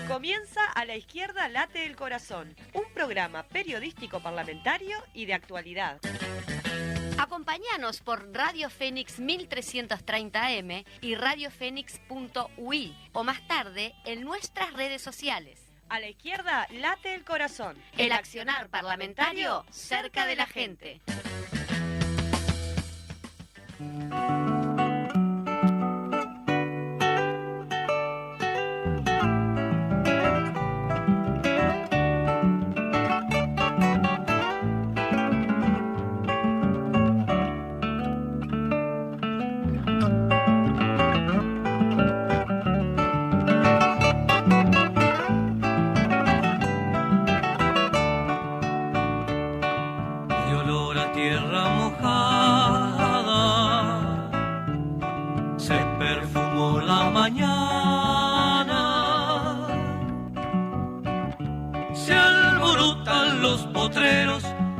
Comienza A la Izquierda Late el Corazón, un programa periodístico parlamentario y de actualidad. Acompáñanos por Radio Fénix 1330M y radiofénix.ui o más tarde en nuestras redes sociales. A la Izquierda Late el Corazón. El accionar parlamentario cerca de la gente.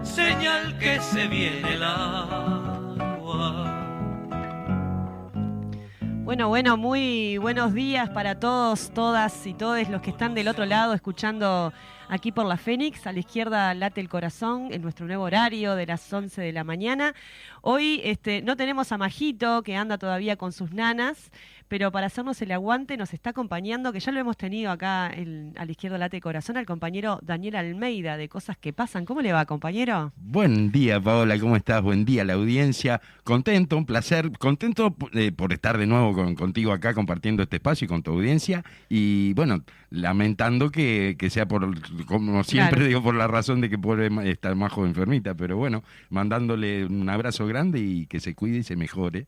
Señal que se viene el agua. Bueno, muy buenos días para todos, todas y todes los que están del otro lado escuchando aquí por la Fénix. A la Izquierda Late el Corazón, en nuestro nuevo horario de las 11 de la mañana. Hoy no tenemos a Majito, que anda todavía con sus nanas, pero para hacernos el aguante nos está acompañando, que ya lo hemos tenido acá a la Izquierda Late el Corazón, al compañero Daniel Almeida de Cosas que Pasan. ¿Cómo le va, compañero? Buen día, Paola, ¿cómo estás? Buen día a la audiencia. Contento, un placer, contento por estar de nuevo contigo acá compartiendo este espacio y con tu audiencia. Y bueno, lamentando que sea como siempre, claro, digo, por la razón de que puede estar Majo enfermita, pero bueno, mandándole un abrazo grande y que se cuide y se mejore.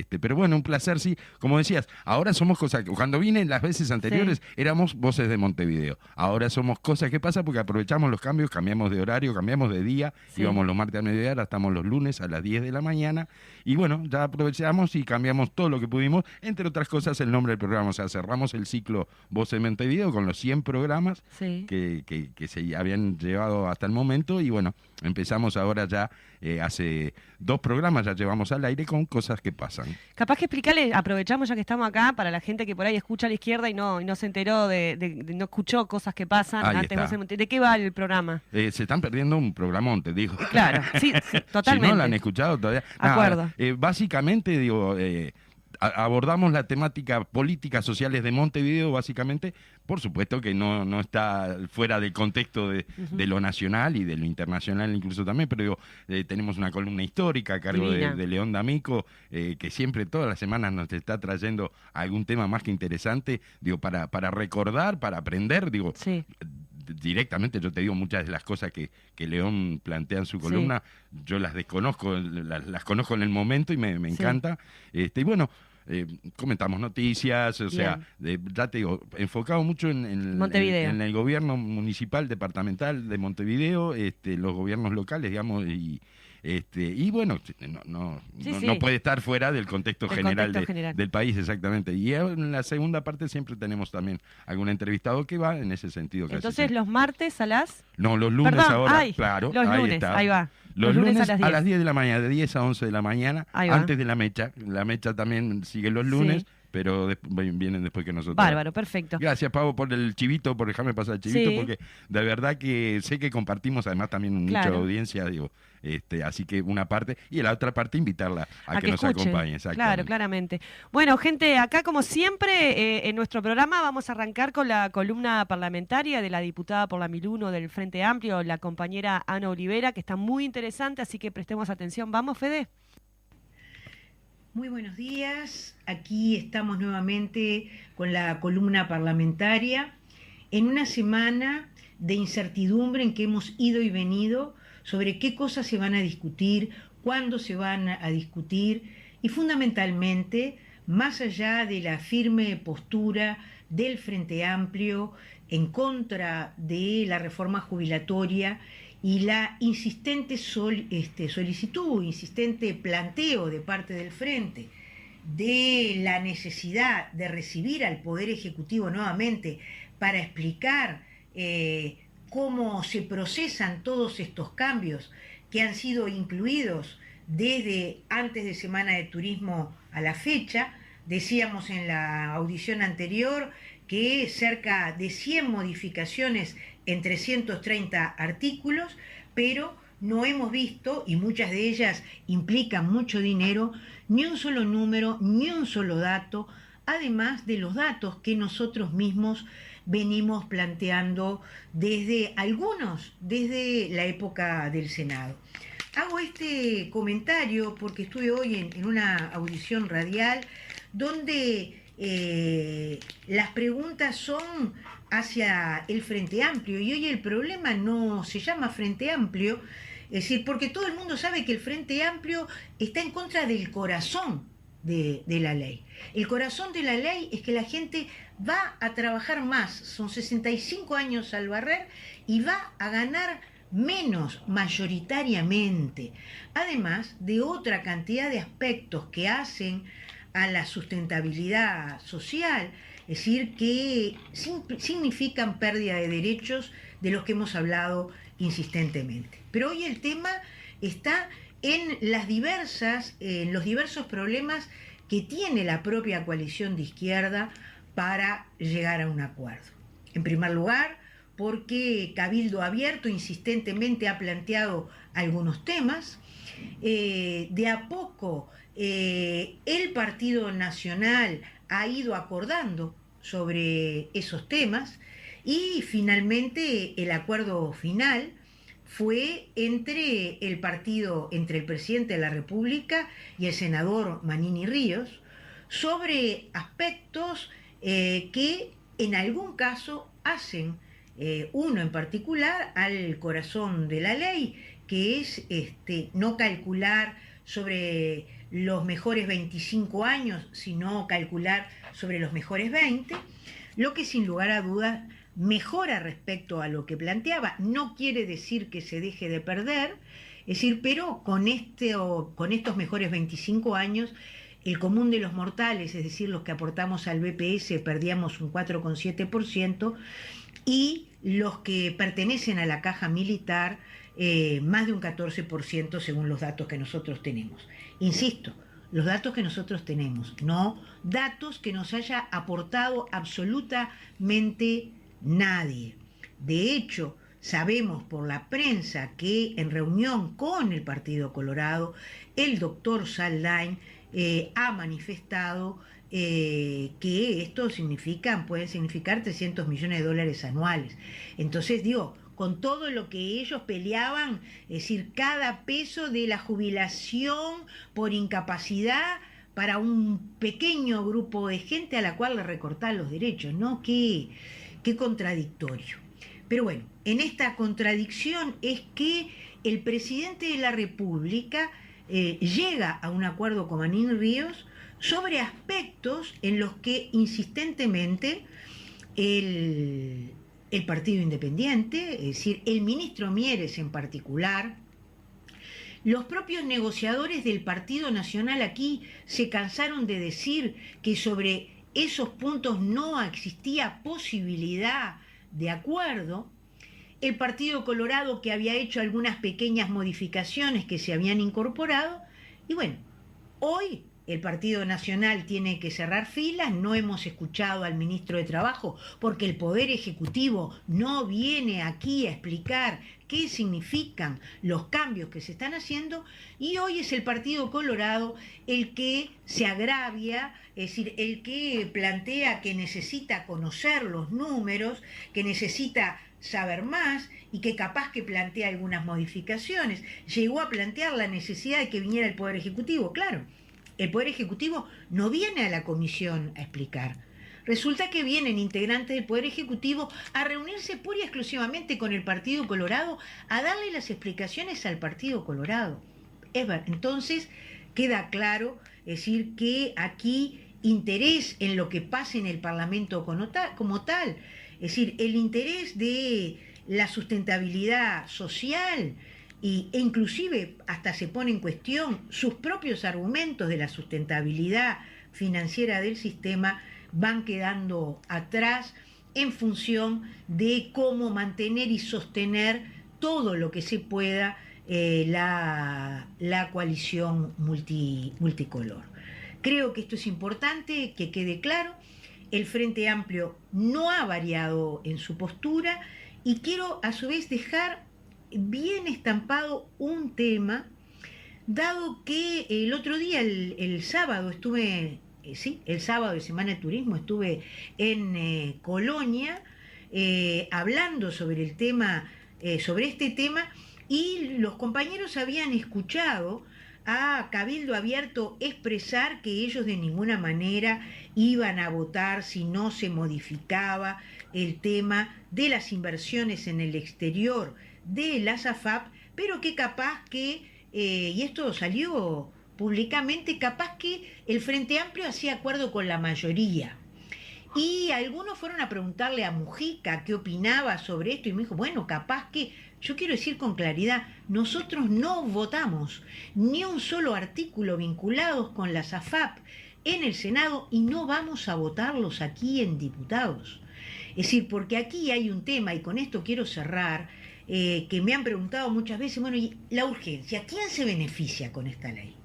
Pero bueno, un placer, sí. Como decías, ahora somos cosas... Cuando vine las veces anteriores, sí, éramos Voces de Montevideo. Ahora somos Cosas que Pasan porque aprovechamos los cambios, cambiamos de horario, cambiamos de día. Sí. Íbamos los martes a mediodía, ahora estamos los lunes a las 10 de la mañana. Y bueno, ya aprovechamos y cambiamos todo lo que pudimos. Entre otras cosas, el nombre del programa. O sea, cerramos el ciclo Voces de Montevideo con los 100 programas, sí, que se habían llevado hasta el momento. Y bueno, empezamos ahora ya, hace 2 programas ya llevamos al aire con Cosas que Pasan. Capaz que explicarle, aprovechamos ya que estamos acá, para la gente que por ahí escucha a la izquierda y no se enteró, no escuchó Cosas que Pasan. ¿De qué va el programa? Se están perdiendo un programón, te digo. Claro, sí, totalmente. Si no lo han escuchado todavía. Acuerdo. Básicamente, digo... abordamos la temática políticas sociales de Montevideo, básicamente. Por supuesto que no está fuera del contexto de lo nacional y de lo internacional incluso también, pero digo, tenemos una columna histórica a cargo de León D'Amico, que siempre, todas las semanas nos está trayendo algún tema más que interesante, digo, para recordar, para aprender, digo... Sí. Directamente yo te digo, muchas de las cosas que León plantea en su columna, sí, yo las desconozco, las conozco en el momento y me encanta. Y bueno, comentamos noticias, o sea, ya te digo, enfocado mucho en el gobierno municipal, departamental de Montevideo, los gobiernos locales, digamos, y bueno, no puede estar fuera del contexto general del país, exactamente. Y en la segunda parte siempre tenemos también algún entrevistado que va en ese sentido. Entonces, los martes a las... No, los lunes. Perdón, ahora, claro. Los lunes, está. Ahí va. Los lunes a las 10 de la mañana, de 10 a 11 de la mañana, antes de la mecha. La mecha también sigue los lunes. Sí. Pero vienen después que nosotros. Bárbaro, perfecto. Gracias, Pavo, por el chivito, por dejarme pasar el chivito, sí, porque de verdad que sé que compartimos además también un nicho de audiencia, digo, así que una parte, y la otra parte invitarla a que nos acompañe. Claro, claramente. Bueno, gente, acá como siempre, en nuestro programa vamos a arrancar con la columna parlamentaria de la diputada por la 1001 del Frente Amplio, la compañera Ana Olivera, que está muy interesante, así que prestemos atención. ¿Vamos, Fede? Muy buenos días, aquí estamos nuevamente con la columna parlamentaria en una semana de incertidumbre en que hemos ido y venido sobre qué cosas se van a discutir, cuándo se van a discutir y fundamentalmente, más allá de la firme postura del Frente Amplio en contra de la reforma jubilatoria y la insistente solicitud, insistente planteo de parte del Frente de la necesidad de recibir al Poder Ejecutivo nuevamente para explicar cómo se procesan todos estos cambios que han sido incluidos desde antes de Semana de Turismo a la fecha, decíamos en la audición anterior que cerca de 100 modificaciones en 330 artículos, pero no hemos visto, y muchas de ellas implican mucho dinero, ni un solo número, ni un solo dato, además de los datos que nosotros mismos venimos planteando desde la época del Senado. Hago este comentario porque estuve hoy en una audición radial donde las preguntas son hacia el Frente Amplio, y hoy el problema no se llama Frente Amplio, es decir, porque todo el mundo sabe que el Frente Amplio está en contra del corazón de la ley. El corazón de la ley es que la gente va a trabajar más, son 65 años al barrer, y va a ganar menos mayoritariamente, además de otra cantidad de aspectos que hacen a la sustentabilidad social, es decir, que significan pérdida de derechos de los que hemos hablado insistentemente. Pero hoy el tema está en los diversos problemas que tiene la propia coalición de izquierda para llegar a un acuerdo. En primer lugar, porque Cabildo Abierto insistentemente ha planteado algunos temas. De a poco el Partido Nacional ha ido acordando sobre esos temas, y finalmente el acuerdo final fue entre el presidente de la República y el senador Manini Ríos sobre aspectos que en algún caso hacen uno en particular al corazón de la ley, que es no calcular sobre los mejores 25 años, sino calcular sobre los mejores 20, lo que sin lugar a dudas mejora respecto a lo que planteaba. No quiere decir que se deje de perder, es decir, pero con estos mejores 25 años, el común de los mortales, es decir, los que aportamos al BPS, perdíamos un 4,7%, y los que pertenecen a la caja militar, más de un 14% según los datos que nosotros tenemos. Insisto, los datos que nosotros tenemos, no datos que nos haya aportado absolutamente nadie. De hecho, sabemos por la prensa que en reunión con el Partido Colorado, el doctor Saldain ha manifestado que esto puede significar $300 millones anuales. Entonces, digo, con todo lo que ellos peleaban, es decir, cada peso de la jubilación por incapacidad para un pequeño grupo de gente a la cual le recortan los derechos, ¿no? Qué contradictorio. Pero bueno, en esta contradicción es que el presidente de la República llega a un acuerdo con Manini Ríos sobre aspectos en los que insistentemente el Partido Independiente, es decir, el ministro Mieres en particular, los propios negociadores del Partido Nacional aquí se cansaron de decir que sobre esos puntos no existía posibilidad de acuerdo. El Partido Colorado, que había hecho algunas pequeñas modificaciones que se habían incorporado, y bueno, hoy el Partido Nacional tiene que cerrar filas. No hemos escuchado al ministro de Trabajo porque el Poder Ejecutivo no viene aquí a explicar qué significan los cambios que se están haciendo, y hoy es el Partido Colorado el que se agravia, es decir, el que plantea que necesita conocer los números, que necesita saber más, y que capaz que plantea algunas modificaciones. Llegó a plantear la necesidad de que viniera el Poder Ejecutivo, claro. El Poder Ejecutivo no viene a la comisión a explicar. Resulta que vienen integrantes del Poder Ejecutivo a reunirse pura y exclusivamente con el Partido Colorado, a darle las explicaciones al Partido Colorado. Entonces, queda claro, es decir, que aquí interés en lo que pase en el Parlamento como tal, es decir, el interés de la sustentabilidad social, e inclusive hasta se pone en cuestión sus propios argumentos de la sustentabilidad financiera del sistema, van quedando atrás en función de cómo mantener y sostener todo lo que se pueda la coalición multicolor. Creo que esto es importante, que quede claro. El Frente Amplio no ha variado en su postura y quiero a su vez dejar bien estampado un tema, dado que el otro día, el sábado, el sábado de Semana de Turismo, estuve en Colonia hablando sobre el tema, sobre este tema, y los compañeros habían escuchado a Cabildo Abierto expresar que ellos de ninguna manera iban a votar si no se modificaba el tema de las inversiones en el exterior de las AFAP, pero que capaz que, y esto salió públicamente, capaz que el Frente Amplio hacía acuerdo con la mayoría. Y algunos fueron a preguntarle a Mujica qué opinaba sobre esto y me dijo, bueno, capaz que, yo quiero decir con claridad, nosotros no votamos ni un solo artículo vinculados con las AFAP en el Senado y no vamos a votarlos aquí en diputados. Es decir, porque aquí hay un tema, y con esto quiero cerrar, que me han preguntado muchas veces, bueno, y la urgencia, ¿quién se beneficia con esta ley?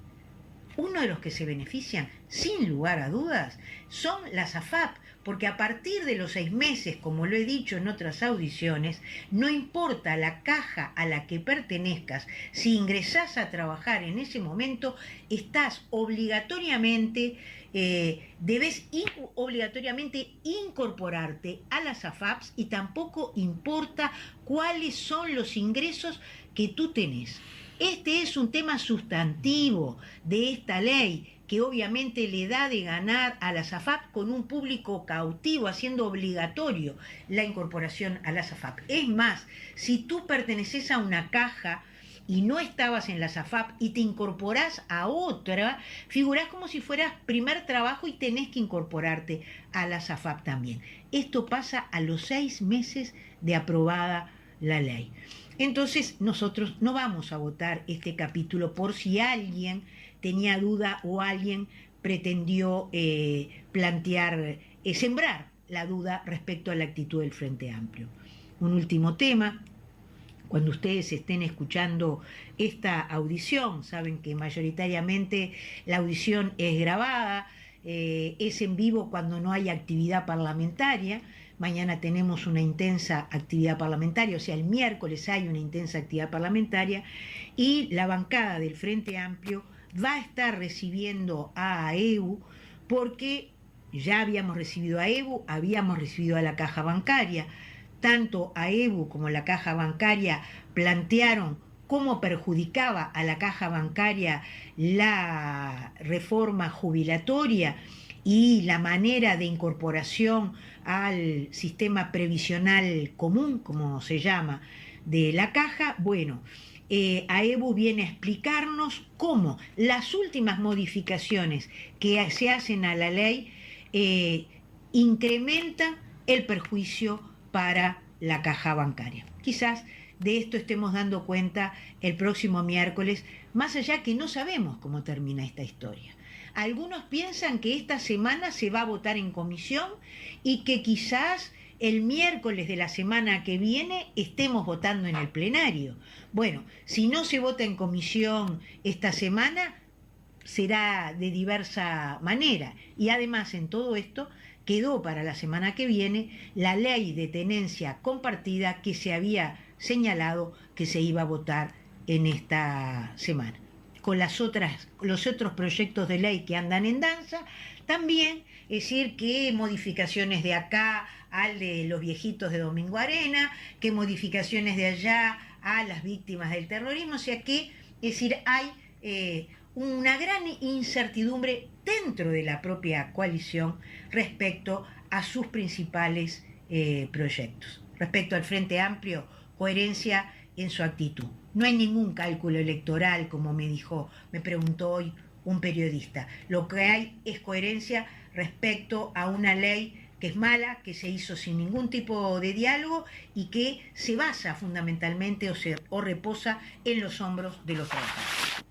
Uno de los que se benefician, sin lugar a dudas, son las AFAP, porque a partir de los 6 meses, como lo he dicho en otras audiciones, no importa la caja a la que pertenezcas, si ingresás a trabajar en ese momento, estás obligatoriamente, debes obligatoriamente incorporarte a las AFAPs y tampoco importa cuáles son los ingresos que tú tenés. Este es un tema sustantivo de esta ley que obviamente le da de ganar a las AFAP con un público cautivo, haciendo obligatorio la incorporación a las AFAP. Es más, si tú perteneces a una caja y no estabas en las AFAP y te incorporás a otra, figurás como si fueras primer trabajo y tenés que incorporarte a las AFAP también. Esto pasa a los 6 meses de aprobada la ley. Entonces nosotros no vamos a votar este capítulo por si alguien tenía duda o alguien pretendió sembrar la duda respecto a la actitud del Frente Amplio. Un último tema, cuando ustedes estén escuchando esta audición, saben que mayoritariamente la audición es grabada, es en vivo cuando no hay actividad parlamentaria. Mañana tenemos una intensa actividad parlamentaria, o sea, el miércoles hay una intensa actividad parlamentaria y la bancada del Frente Amplio va a estar recibiendo a AEBU porque ya habíamos recibido a AEBU, habíamos recibido a la caja bancaria. Tanto AEBU como la caja bancaria plantearon cómo perjudicaba a la caja bancaria la reforma jubilatoria y la manera de incorporación al sistema previsional común, como se llama, de la caja. Bueno, AEBU viene a explicarnos cómo las últimas modificaciones que se hacen a la ley incrementan el perjuicio para la caja bancaria. Quizás de esto estemos dando cuenta el próximo miércoles, más allá que no sabemos cómo termina esta historia. Algunos piensan que esta semana se va a votar en comisión y que quizás el miércoles de la semana que viene estemos votando en el plenario. Bueno, si no se vota en comisión esta semana, será de diversa manera. Y además en todo esto quedó para la semana que viene la ley de tenencia compartida que se había señalado que se iba a votar en esta semana. Con los otros proyectos de ley que andan en danza, también es decir que modificaciones de acá al de los viejitos de Domingo Arena, que modificaciones de allá a las víctimas del terrorismo, o sea que, es decir, hay una gran incertidumbre dentro de la propia coalición respecto a sus principales proyectos. Respecto al Frente Amplio, coherencia en su actitud. No hay ningún cálculo electoral, como me preguntó hoy un periodista. Lo que hay es coherencia respecto a una ley que es mala, que se hizo sin ningún tipo de diálogo y que se basa fundamentalmente o reposa en los hombros de los trabajadores.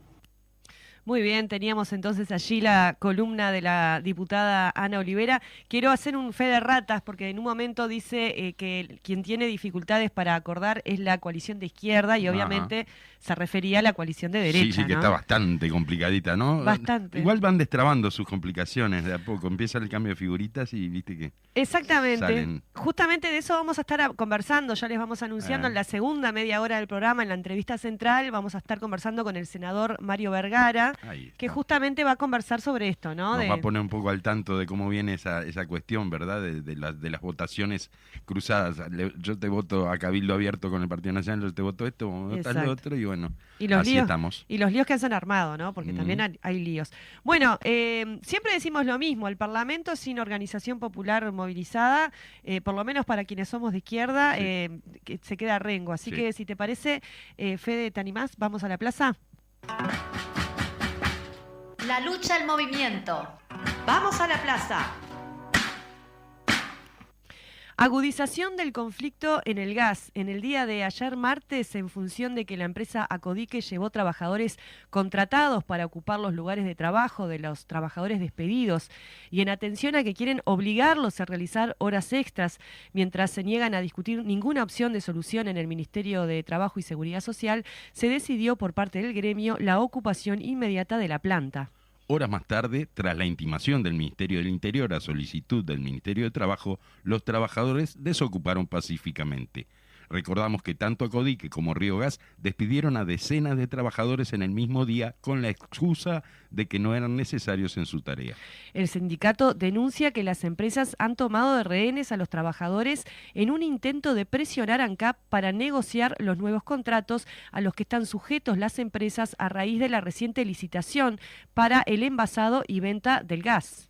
Muy bien, teníamos entonces allí la columna de la diputada Ana Olivera. Quiero hacer un fe de ratas porque en un momento dice que quien tiene dificultades para acordar es la coalición de izquierda y obviamente se refería a la coalición de derecha. Sí, que ¿no? está bastante complicadita, ¿no? Bastante. Igual van destrabando sus complicaciones de a poco. Empieza el cambio de figuritas y viste que Exactamente. salen. Justamente de eso vamos a estar conversando, ya les vamos anunciando en la segunda media hora del programa, en la entrevista central, vamos a estar conversando con el senador Mario Vergara, que justamente va a conversar sobre esto, ¿no? Nos va a poner un poco al tanto de cómo viene esa cuestión, ¿verdad? De las votaciones cruzadas. Yo te voto a Cabildo Abierto con el Partido Nacional, yo te voto esto, vos votas lo otro, y bueno, así estamos. Y los líos que se han armado, ¿no? Porque también hay líos. Bueno, siempre decimos lo mismo, el Parlamento sin organización popular movilizada, por lo menos para quienes somos de izquierda, que se queda rengo. Así que si te parece, Fede, ¿te animás? ¿Vamos a la plaza? La lucha al movimiento. ¡Vamos a la plaza! Agudización del conflicto en el gas. En el día de ayer martes, en función de que la empresa Acodique llevó trabajadores contratados para ocupar los lugares de trabajo de los trabajadores despedidos y en atención a que quieren obligarlos a realizar horas extras, mientras se niegan a discutir ninguna opción de solución en el Ministerio de Trabajo y Seguridad Social, se decidió por parte del gremio la ocupación inmediata de la planta. Horas más tarde, tras la intimación del Ministerio del Interior a solicitud del Ministerio de Trabajo, los trabajadores desocuparon pacíficamente. Recordamos que tanto Acodique como Río Gas despidieron a decenas de trabajadores en el mismo día con la excusa de que no eran necesarios en su tarea. El sindicato denuncia que las empresas han tomado de rehenes a los trabajadores en un intento de presionar a ANCAP para negociar los nuevos contratos a los que están sujetos las empresas a raíz de la reciente licitación para el envasado y venta del gas.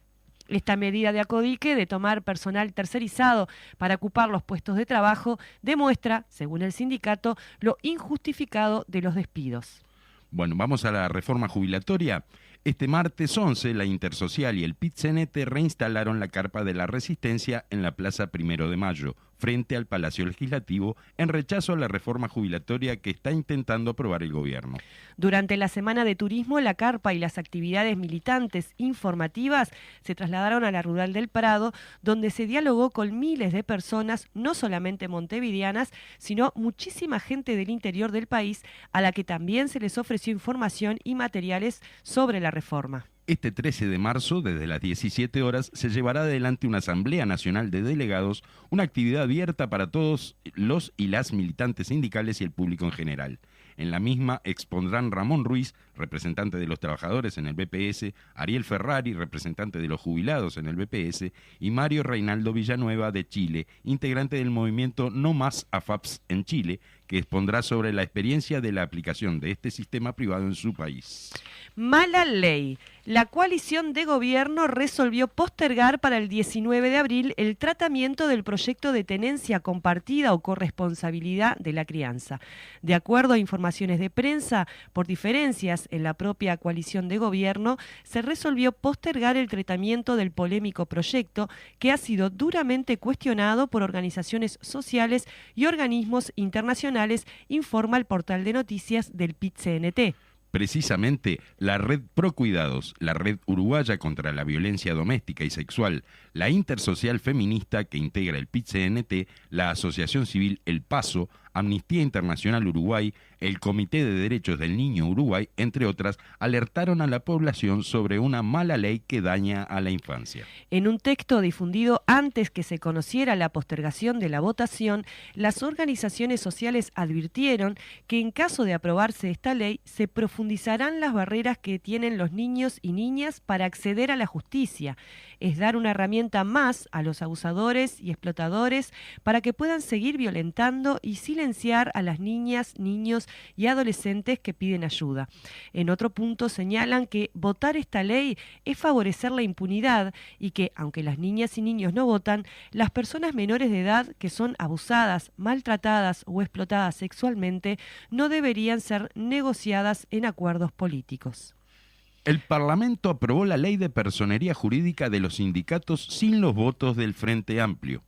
Esta medida de Acodique de tomar personal tercerizado para ocupar los puestos de trabajo demuestra, según el sindicato, lo injustificado de los despidos. Bueno, vamos a la reforma jubilatoria. Este martes 11, la Intersocial y el PIT-CNT reinstalaron la carpa de la Resistencia en la Plaza 1 de Mayo, frente al Palacio Legislativo, en rechazo a la reforma jubilatoria que está intentando aprobar el gobierno. Durante la semana de turismo, la carpa y las actividades militantes informativas se trasladaron a la Rural del Prado, donde se dialogó con miles de personas, no solamente montevideanas, sino muchísima gente del interior del país, a la que también se les ofreció información y materiales sobre la reforma. Este 13 de marzo, desde las 17 horas, se llevará adelante una Asamblea Nacional de Delegados, una actividad abierta para todos los y las militantes sindicales y el público en general. En la misma expondrán Ramón Ruiz, representante de los trabajadores en el BPS, Ariel Ferrari, representante de los jubilados en el BPS, y Mario Reinaldo Villanueva de Chile, integrante del movimiento No Más AFAPS en Chile, que expondrá sobre la experiencia de la aplicación de este sistema privado en su país. Mala ley. La coalición de gobierno resolvió postergar para el 19 de abril el tratamiento del proyecto de tenencia compartida o corresponsabilidad de la crianza. De acuerdo a informaciones de prensa, por diferencias en la propia coalición de gobierno, se resolvió postergar el tratamiento del polémico proyecto que ha sido duramente cuestionado por organizaciones sociales y organismos internacionales, informa el portal de noticias del PIT-CNT. Precisamente, la Red Pro Cuidados, la Red Uruguaya contra la Violencia Doméstica y Sexual, la Intersocial Feminista que integra el PIT-CNT, la Asociación Civil El Paso, Amnistía Internacional Uruguay, el Comité de Derechos del Niño Uruguay, entre otras, alertaron a la población sobre una mala ley que daña a la infancia. En un texto difundido antes que se conociera la postergación de la votación, las organizaciones sociales advirtieron que en caso de aprobarse esta ley, se profundizarán las barreras que tienen los niños y niñas para acceder a la justicia. Es dar una herramienta más a los abusadores y explotadores para que puedan seguir violentando y silenciar a las niñas, niños y adolescentes que piden ayuda. En otro punto señalan que votar esta ley es favorecer la impunidad y que, aunque las niñas y niños no votan, las personas menores de edad que son abusadas, maltratadas o explotadas sexualmente no deberían ser negociadas en acuerdos políticos. El Parlamento aprobó la ley de personería jurídica de los sindicatos sin los votos del Frente Amplio.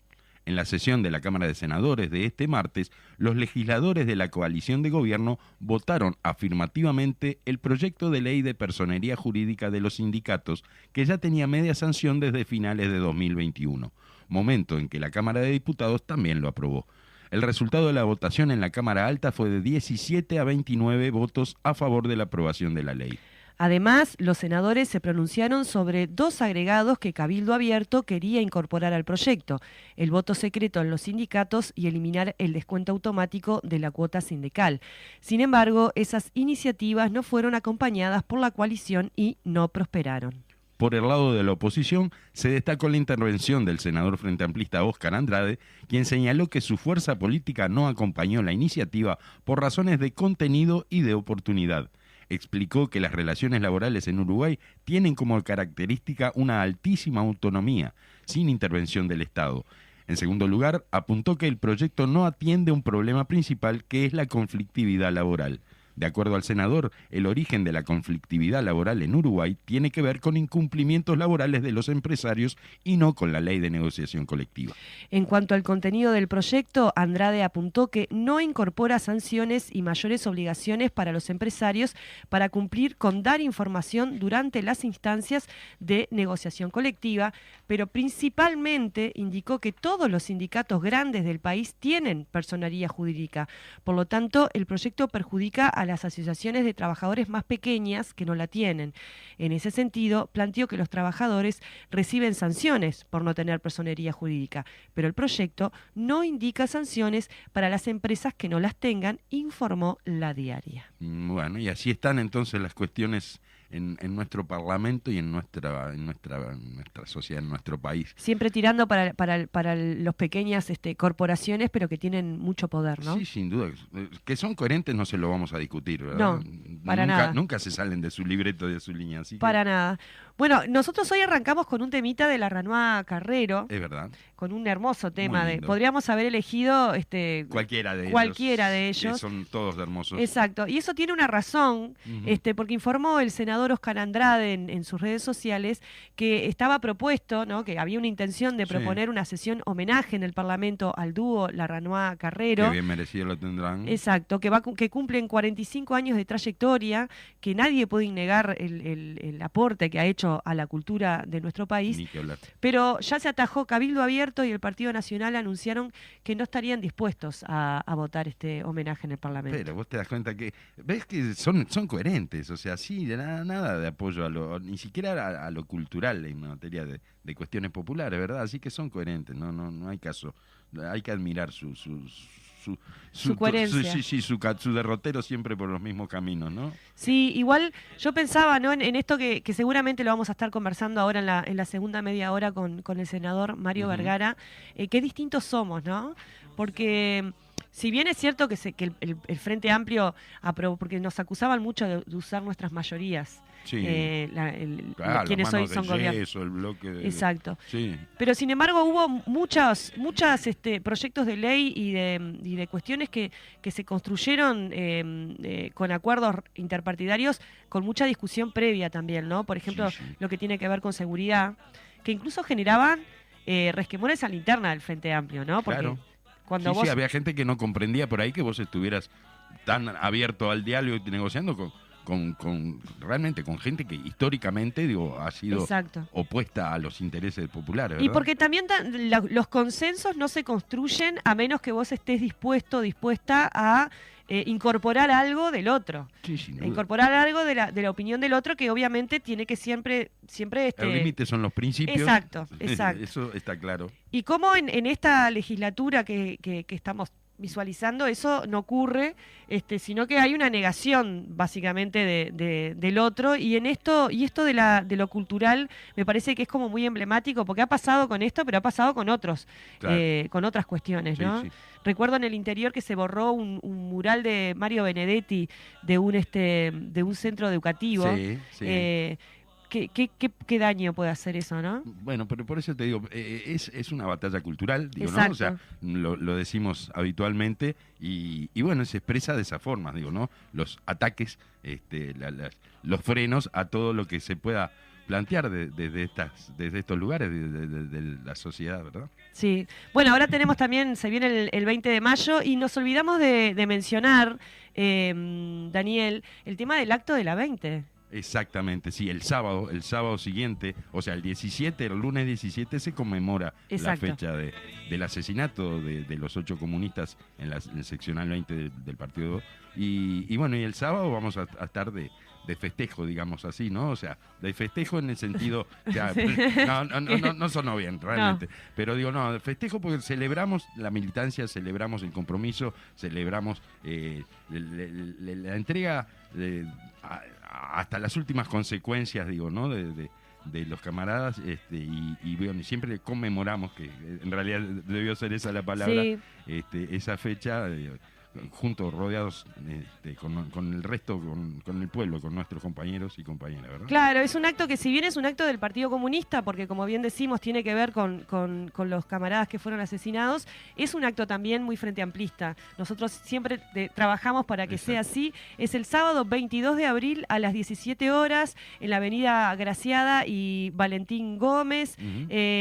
En la sesión de la Cámara de Senadores de este martes, los legisladores de la coalición de gobierno votaron afirmativamente el proyecto de ley de personería jurídica de los sindicatos, que ya tenía media sanción desde finales de 2021, momento en que la Cámara de Diputados también lo aprobó. El resultado de la votación en la Cámara Alta fue de 17 a 29 votos a favor de la aprobación de la ley. Además, los senadores se pronunciaron sobre 2 agregados que Cabildo Abierto quería incorporar al proyecto: el voto secreto en los sindicatos y eliminar el descuento automático de la cuota sindical. Sin embargo, esas iniciativas no fueron acompañadas por la coalición y no prosperaron. Por el lado de la oposición, se destacó la intervención del senador frente amplista Óscar Andrade, quien señaló que su fuerza política no acompañó la iniciativa por razones de contenido y de oportunidad. Explicó que las relaciones laborales en Uruguay tienen como característica una altísima autonomía, sin intervención del Estado. En segundo lugar, apuntó que el proyecto no atiende un problema principal, que es la conflictividad laboral. De acuerdo al senador, el origen de la conflictividad laboral en Uruguay tiene que ver con incumplimientos laborales de los empresarios y no con la ley de negociación colectiva. En cuanto al contenido del proyecto, Andrade apuntó que no incorpora sanciones y mayores obligaciones para los empresarios para cumplir con dar información durante las instancias de negociación colectiva, pero principalmente indicó que todos los sindicatos grandes del país tienen personería jurídica. Por lo tanto, el proyecto perjudica a las asociaciones de trabajadores más pequeñas que no la tienen. En ese sentido, planteó que los trabajadores reciben sanciones por no tener personería jurídica, pero el proyecto no indica sanciones para las empresas que no las tengan, informó La Diaria. Bueno, y así están entonces las cuestiones en nuestro Parlamento y en nuestra sociedad, en nuestro país. Siempre tirando para los pequeñas corporaciones, pero que tienen mucho poder, ¿no? Sí, sin duda. Que son coherentes no se lo vamos a discutir, ¿verdad? No, para nada. Nunca se salen de su libreto, de su línea. Así que... Para nada. Bueno, nosotros hoy arrancamos con un temita de la Ranoa Carrero. Es verdad. Con un hermoso tema. Muy lindo. Podríamos haber elegido cualquiera de ellos. Son todos hermosos. Exacto. Y eso tiene una razón, porque informó el senador Óscar Andrade en sus redes sociales que estaba propuesto, ¿no?, que había una intención de proponer una sesión homenaje en el Parlamento al dúo La Ranoa Carrero. Que bien merecido lo tendrán. Exacto, que cumplen 45 años de trayectoria, que nadie puede negar el aporte que ha hecho a la cultura de nuestro país. Ni que hablar. Pero ya se atajó. Cabildo Abierto y el Partido Nacional anunciaron que no estarían dispuestos a votar este homenaje en el Parlamento. Pero vos te das cuenta que, ves que son coherentes, o sea, sí, nada de apoyo ni siquiera a lo cultural en materia de cuestiones populares, ¿verdad? Así que son coherentes, no hay caso. Hay que admirar su coherencia. Su derrotero siempre por los mismos caminos, ¿no? Sí, igual yo pensaba, ¿no?, en esto que seguramente lo vamos a estar conversando ahora en la segunda media hora con el senador Mario Vergara, qué distintos somos, ¿no? Porque si bien es cierto que el Frente Amplio aprobó, porque nos acusaban mucho de usar nuestras mayorías. Sí. Quienes hoy son gobierno. El bloque Exacto. Sí. Pero sin embargo hubo muchas proyectos de ley y de cuestiones que se construyeron con acuerdos interpartidarios con mucha discusión previa también, ¿no? Por ejemplo, lo que tiene que ver con seguridad, que incluso generaban resquemores a la interna del Frente Amplio, ¿no? Porque claro. Cuando sí, había gente que no comprendía por ahí que vos estuvieras tan abierto al diálogo y negociando realmente con gente que históricamente ha sido opuesta a los intereses populares, ¿verdad? Y porque también los consensos no se construyen a menos que vos estés dispuesta a incorporar algo del otro. Sí, sin duda. Incorporar algo de la opinión del otro, que obviamente tiene que siempre el límite son los principios. Exacto. Eso está claro. Y cómo en esta legislatura que estamos visualizando, eso no ocurre, sino que hay una negación básicamente del otro, y esto de lo cultural me parece que es como muy emblemático, porque ha pasado con esto, pero ha pasado con otros, claro. Con otras cuestiones, ¿no? Sí. Recuerdo en el interior que se borró un mural de Mario Benedetti de un centro educativo. Sí. ¿Qué daño puede hacer eso, no? Bueno, pero por eso te digo, es una batalla cultural, ¿no? O sea, lo decimos habitualmente y bueno, se expresa de esa forma, ¿no? Los ataques, los frenos a todo lo que se pueda plantear desde estos lugares de la sociedad, ¿verdad? Sí. Bueno, ahora tenemos también, se viene el 20 de mayo y nos olvidamos de mencionar, Daniel, el tema del acto de la 20. Exactamente, sí, el sábado siguiente, o sea, el lunes 17 se conmemora Exacto. la fecha del asesinato de los 8 comunistas en el seccional 20 del Partido. Y bueno, y el sábado vamos a estar de festejo, digamos así, ¿no? O sea, de festejo en el sentido, ya, Sí. no sonó bien realmente, pero digo, no, de festejo porque celebramos la militancia, celebramos el compromiso, celebramos la entrega hasta las últimas consecuencias, digo, ¿no? De los camaradas, y bueno, siempre conmemoramos, que en realidad debió ser esa la palabra, Sí. Esa fecha, juntos, rodeados con el resto, con el pueblo, con nuestros compañeros y compañeras, ¿verdad? Claro, es un acto que si bien es un acto del Partido Comunista, porque como bien decimos tiene que ver con los camaradas que fueron asesinados, es un acto también muy frente amplista. Nosotros siempre trabajamos para que sea así. Es el sábado 22 de abril a las 17 horas en la avenida Graciada y Valentín Gómez.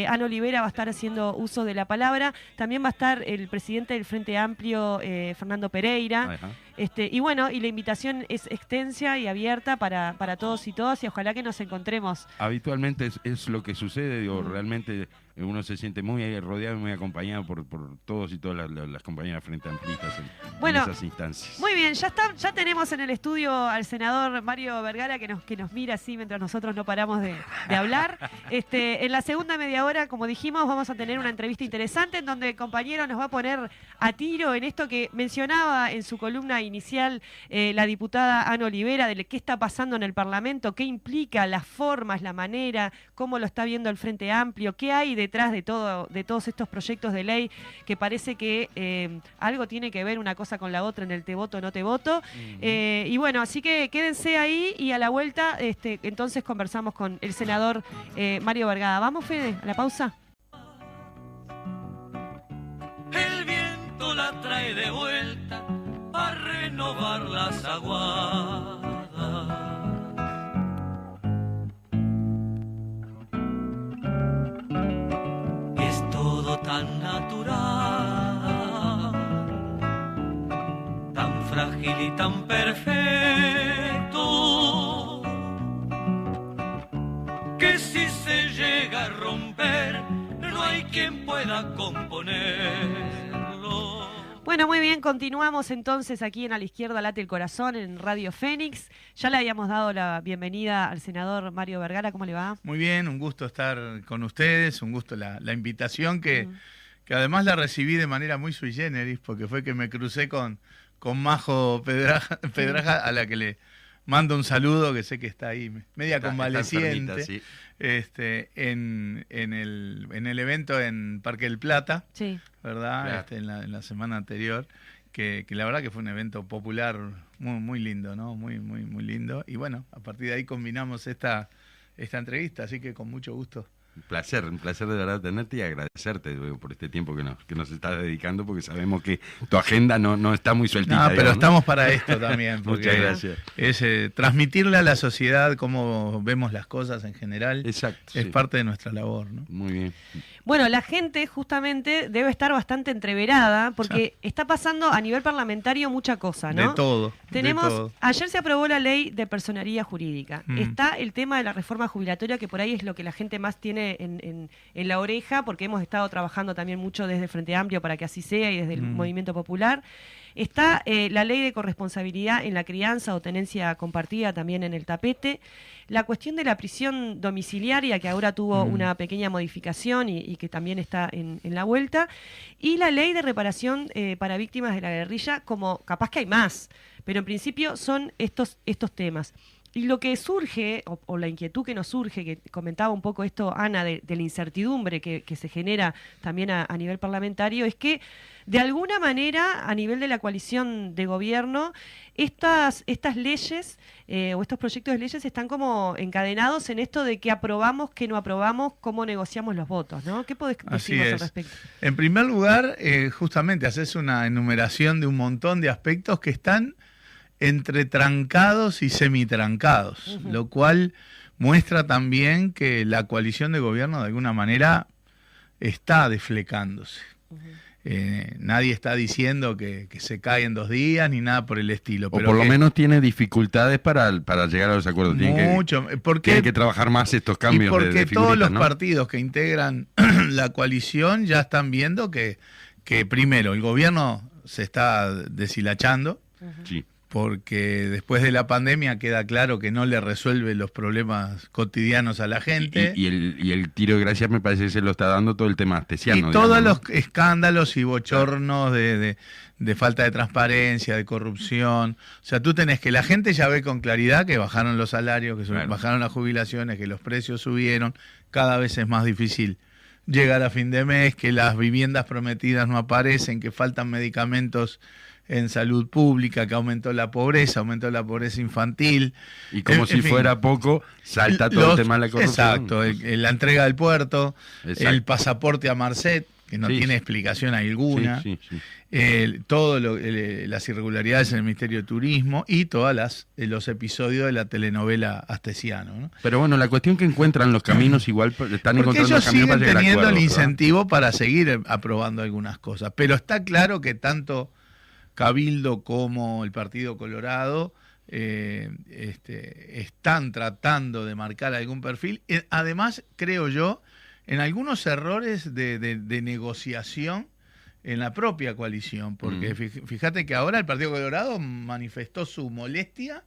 Ana Olivera va a estar haciendo uso de la palabra. También va a estar el presidente del Frente Amplio, Fernando Pereira. Ajá. Y bueno, y la invitación es extensa y abierta para todos y todas, y ojalá que nos encontremos. Habitualmente es lo que sucede, digo, realmente uno se siente muy rodeado y muy acompañado por todos y todas las compañeras frente amplistas en esas instancias. Muy bien, ya tenemos en el estudio al senador Mario Vergara que nos mira así mientras nosotros no paramos de hablar. En la segunda media hora, como dijimos, vamos a tener una entrevista interesante en donde el compañero nos va a poner a tiro en esto que mencionaba en su columna inicial la diputada Ana Olivera, de qué está pasando en el Parlamento, qué implica las formas, la manera, cómo lo está viendo el Frente Amplio, qué hay detrás de todos estos proyectos de ley que parece que algo tiene que ver una cosa con la otra en el te voto, no te voto. Y bueno, así que quédense ahí y a la vuelta entonces conversamos con el senador Mario Vergara. ¿Vamos, Fede, a la pausa? El viento la trae de vuelta a renovar las aguadas. Es todo tan natural, tan frágil y tan perfecto, que si se llega a romper, no hay quien pueda componerlo. Bueno, muy bien, continuamos entonces aquí en A la Izquierda Late el Corazón, en Radio Fénix. Ya le habíamos dado la bienvenida al senador Mario Vergara, ¿cómo le va? Muy bien, un gusto estar con ustedes, un gusto la invitación que además la recibí de manera muy sui generis, porque fue que me crucé con Majo Pedraja, a la que le mando un saludo, que sé que está ahí media convaleciente, sí. en el evento en Parque del Plata, Sí. ¿verdad? Claro. En la semana anterior, que la verdad que fue un evento popular muy, muy lindo, ¿no? Muy, muy, muy lindo. Y bueno, a partir de ahí combinamos esta entrevista, así que con mucho gusto. Un placer de verdad tenerte y agradecerte, digo, por este tiempo que nos estás dedicando, porque sabemos que tu agenda no está muy sueltita. No, pero digamos, ¿no? estamos para esto también. Porque Muchas gracias. Es transmitirle a la sociedad cómo vemos las cosas en general. Exacto. Es sí. parte de nuestra labor, ¿no? Muy bien. Bueno, la gente justamente debe estar bastante entreverada porque está pasando a nivel parlamentario mucha cosa, ¿no? De todo. Tenemos, de todo. ayer se aprobó la ley de personería jurídica. Está el tema de la reforma jubilatoria, que por ahí es lo que la gente más tiene en la oreja, porque hemos estado trabajando también mucho desde Frente Amplio para que así sea y desde el Movimiento Popular. Está la ley de corresponsabilidad en la crianza o tenencia compartida también en el tapete. La cuestión de la prisión domiciliaria, que ahora tuvo una pequeña modificación y que también está en la vuelta. Y la ley de reparación para víctimas de la guerrilla, como capaz que hay más, pero en principio son estos temas. Y lo que surge, o la inquietud que nos surge, que comentaba un poco esto Ana, de la incertidumbre que se genera también a nivel parlamentario, es que de alguna manera, a nivel de la coalición de gobierno, estas leyes o estos proyectos de leyes están como encadenados en esto de qué aprobamos, qué no aprobamos, cómo negociamos los votos, ¿no? ¿Qué podés decirnos al respecto? En primer lugar, justamente haces una enumeración de un montón de aspectos que están entre trancados y semitrancados, lo cual muestra también que la coalición de gobierno de alguna manera está desflecándose. Nadie está diciendo que se cae en 2 días ni nada por el estilo. O por lo menos tiene dificultades para llegar a los acuerdos. Tienen que trabajar más estos cambios. Y porque todos los ¿no? partidos que integran la coalición ya están viendo que primero el gobierno se está deshilachando. Sí. Porque después de la pandemia queda claro que no le resuelve los problemas cotidianos a la gente. Y el tiro de gracia me parece que se lo está dando todo el tema astesiano. Y todos los escándalos y bochornos de falta de transparencia, de corrupción. O sea, tú tenés que la gente ya ve con claridad que bajaron los salarios, que bajaron las jubilaciones, que los precios subieron. Cada vez es más difícil llegar a fin de mes, que las viviendas prometidas no aparecen, que faltan medicamentos en salud pública, que aumentó la pobreza infantil. Y como si fuera poco, salta todo el tema de la corrupción. Exacto, la entrega del puerto, Exacto. el pasaporte a Marcet, que no tiene explicación alguna, las irregularidades en el Ministerio de Turismo y todos los episodios de la telenovela Astesiano, ¿no? Pero bueno, la cuestión que encuentran los caminos igual están porque encontrando ellos caminos para siguen llegar a teniendo acuerdos, el ¿verdad? incentivo para seguir aprobando algunas cosas, pero está claro que tanto Cabildo como el Partido Colorado están tratando de marcar algún perfil. Además, creo yo, en algunos errores de negociación en la propia coalición, porque fíjate que ahora el Partido Colorado manifestó su molestia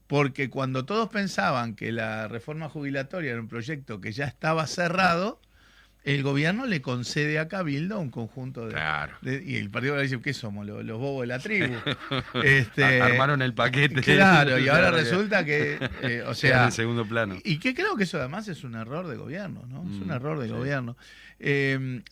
porque cuando todos pensaban que la reforma jubilatoria era un proyecto que ya estaba cerrado, el gobierno le concede a Cabildo un conjunto y el Partido Colorado dice, ¿qué somos? Los bobos de la tribu. Armaron el paquete. Claro, y ahora resulta que, o sea, en segundo plano. Y que creo que eso además es un error de gobierno, ¿no? Es un error de gobierno.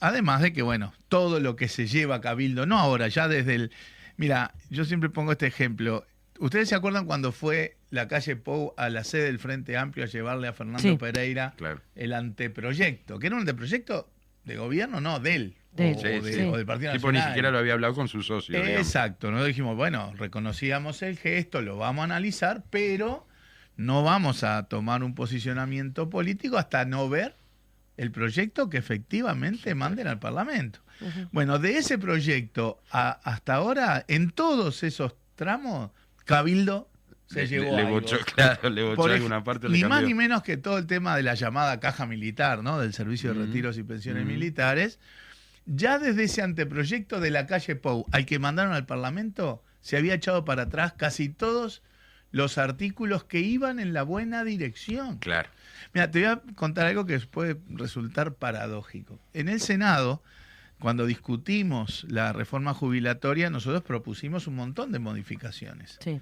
Además de que, bueno, todo lo que se lleva a Cabildo, no ahora, ya desde el... Mira, yo siempre pongo este ejemplo. ¿Ustedes se acuerdan cuando fue la calle Pou a la sede del Frente Amplio a llevarle a Fernando Pereira el anteproyecto? Que era un anteproyecto de gobierno, no, de él. O del Partido Nacional. Ni siquiera lo había hablado con su socio. Exacto, nosotros dijimos, bueno, reconocíamos el gesto, lo vamos a analizar, pero no vamos a tomar un posicionamiento político hasta no ver el proyecto que efectivamente manden al Parlamento. Bueno, de ese proyecto hasta ahora, en todos esos tramos, Cabildo se llevó le algo. bochó alguna parte. Ni más ni menos que todo el tema de la llamada caja militar, ¿no? Del servicio de retiros y pensiones militares. Ya desde ese anteproyecto de la calle Pou, al que mandaron al Parlamento, se había echado para atrás casi todos los artículos que iban en la buena dirección. Claro. Mira, te voy a contar algo que puede resultar paradójico. En el Senado, cuando discutimos la reforma jubilatoria, nosotros propusimos un montón de modificaciones. Sí.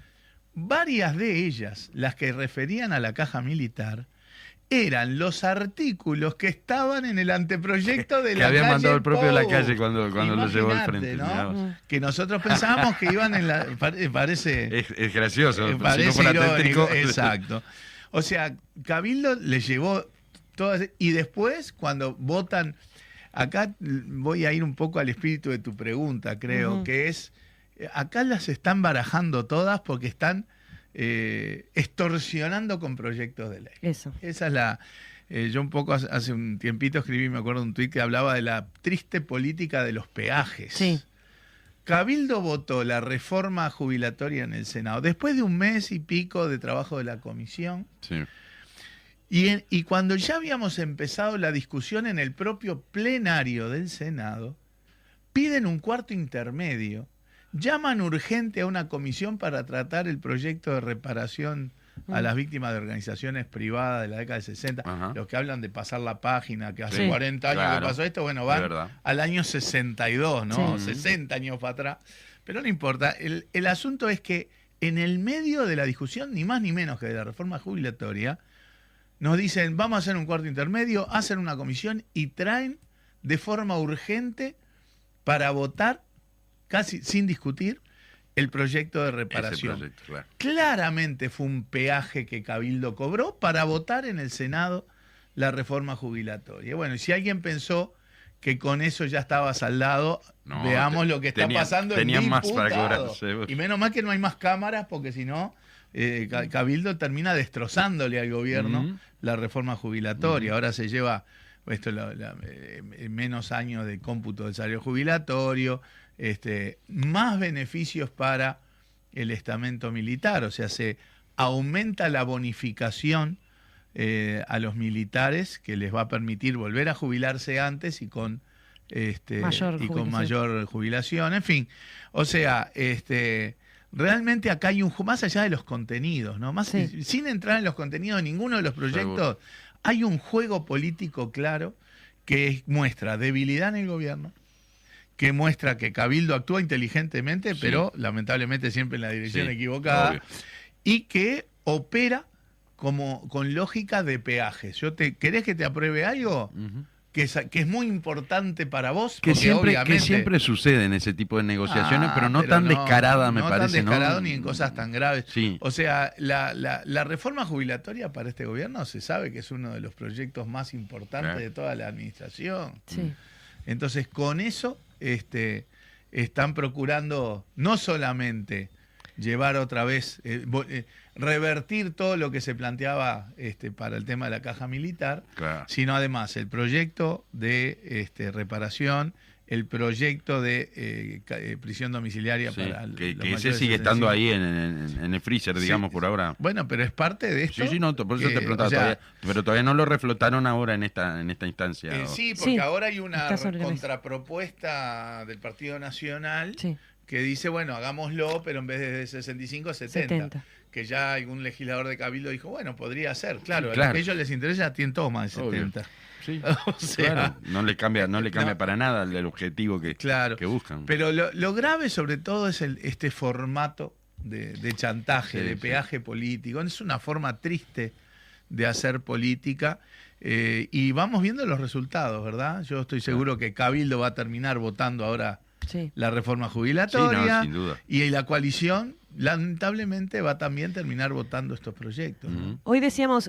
Varias de ellas, las que referían a la caja militar, eran los artículos que estaban en el anteproyecto de la calle. Que había mandado el propio de la calle cuando lo llevó al frente. ¿No? Que nosotros pensábamos que iban en la... Parece... Es gracioso. Parece si no irónico. Exacto. O sea, Cabildo le llevó todas... Y después, cuando votan... Acá voy a ir un poco al espíritu de tu pregunta, creo, que es... Acá las están barajando todas porque están extorsionando con proyectos de ley. Eso. Esa es la... yo un poco hace un tiempito escribí, me acuerdo, un tuit que hablaba de la triste política de los peajes. Sí. Cabildo votó la reforma jubilatoria en el Senado, después de un mes y pico de trabajo de la comisión. Sí. Y cuando ya habíamos empezado la discusión en el propio plenario del Senado, piden un cuarto intermedio, llaman urgente a una comisión para tratar el proyecto de reparación a las víctimas de organizaciones privadas de la década del 60, los que hablan de pasar la página, que hace 40 años que pasó esto, bueno, van al año 62, ¿no? 60 años para atrás. Pero no importa, el asunto es que en el medio de la discusión, ni más ni menos que de la reforma jubilatoria, nos dicen, vamos a hacer un cuarto intermedio, hacen una comisión y traen de forma urgente para votar, casi sin discutir, el proyecto de reparación. Claramente fue un peaje que Cabildo cobró para votar en el Senado la reforma jubilatoria. Bueno, y si alguien pensó que con eso ya estaba saldado, veamos lo que está pasando en diputados. Más para cobrar. Y menos mal que no hay más cámaras, porque si no, Cabildo termina destrozándole al gobierno la reforma jubilatoria. Ahora se lleva menos años de cómputo del salario jubilatorio, más beneficios para el estamento militar, o sea, se aumenta la bonificación a los militares, que les va a permitir volver a jubilarse antes y con mayor jubilación. En fin, o sea, realmente acá hay más allá de los contenidos, ¿no? Sin entrar en los contenidos de ninguno de los proyectos, hay un juego político claro que muestra debilidad en el gobierno, que muestra que Cabildo actúa inteligentemente, pero lamentablemente siempre en la dirección equivocada, obvio, y que opera con lógica de peajes. ¿Querés que te apruebe algo? Que es muy importante para vos? Que siempre sucede en ese tipo de negociaciones, pero no tan descarada, me parece. No tan descarado ni en cosas tan graves. Sí. O sea, la reforma jubilatoria para este gobierno se sabe que es uno de los proyectos más importantes de toda la administración. Sí. Entonces, con eso están procurando no solamente llevar otra vez, revertir todo lo que se planteaba para el tema de la caja militar, sino además el proyecto de reparación, el proyecto de prisión domiciliaria para que ese sigue estando ahí en el freezer, digamos, por ahora. Bueno, pero es parte de esto. Sí, no, por eso te preguntaba, pero todavía no lo reflotaron ahora en esta instancia. Sí, porque ahora hay una contrapropuesta del Partido Nacional que dice, bueno, hagámoslo, pero en vez de 65 a 70. Que ya algún legislador de Cabildo dijo, bueno, podría ser. Claro, a los que a ellos les interesa tienen todos más de 70. Sí, o sea, no le cambia para nada el objetivo que buscan. Pero lo grave sobre todo es este formato de chantaje, de peaje político. Es una forma triste de hacer política y vamos viendo los resultados, ¿verdad? Yo estoy seguro que Cabildo va a terminar votando ahora la reforma jubilatoria, sin duda. Y la coalición lamentablemente va a también terminar votando estos proyectos, ¿no? Hoy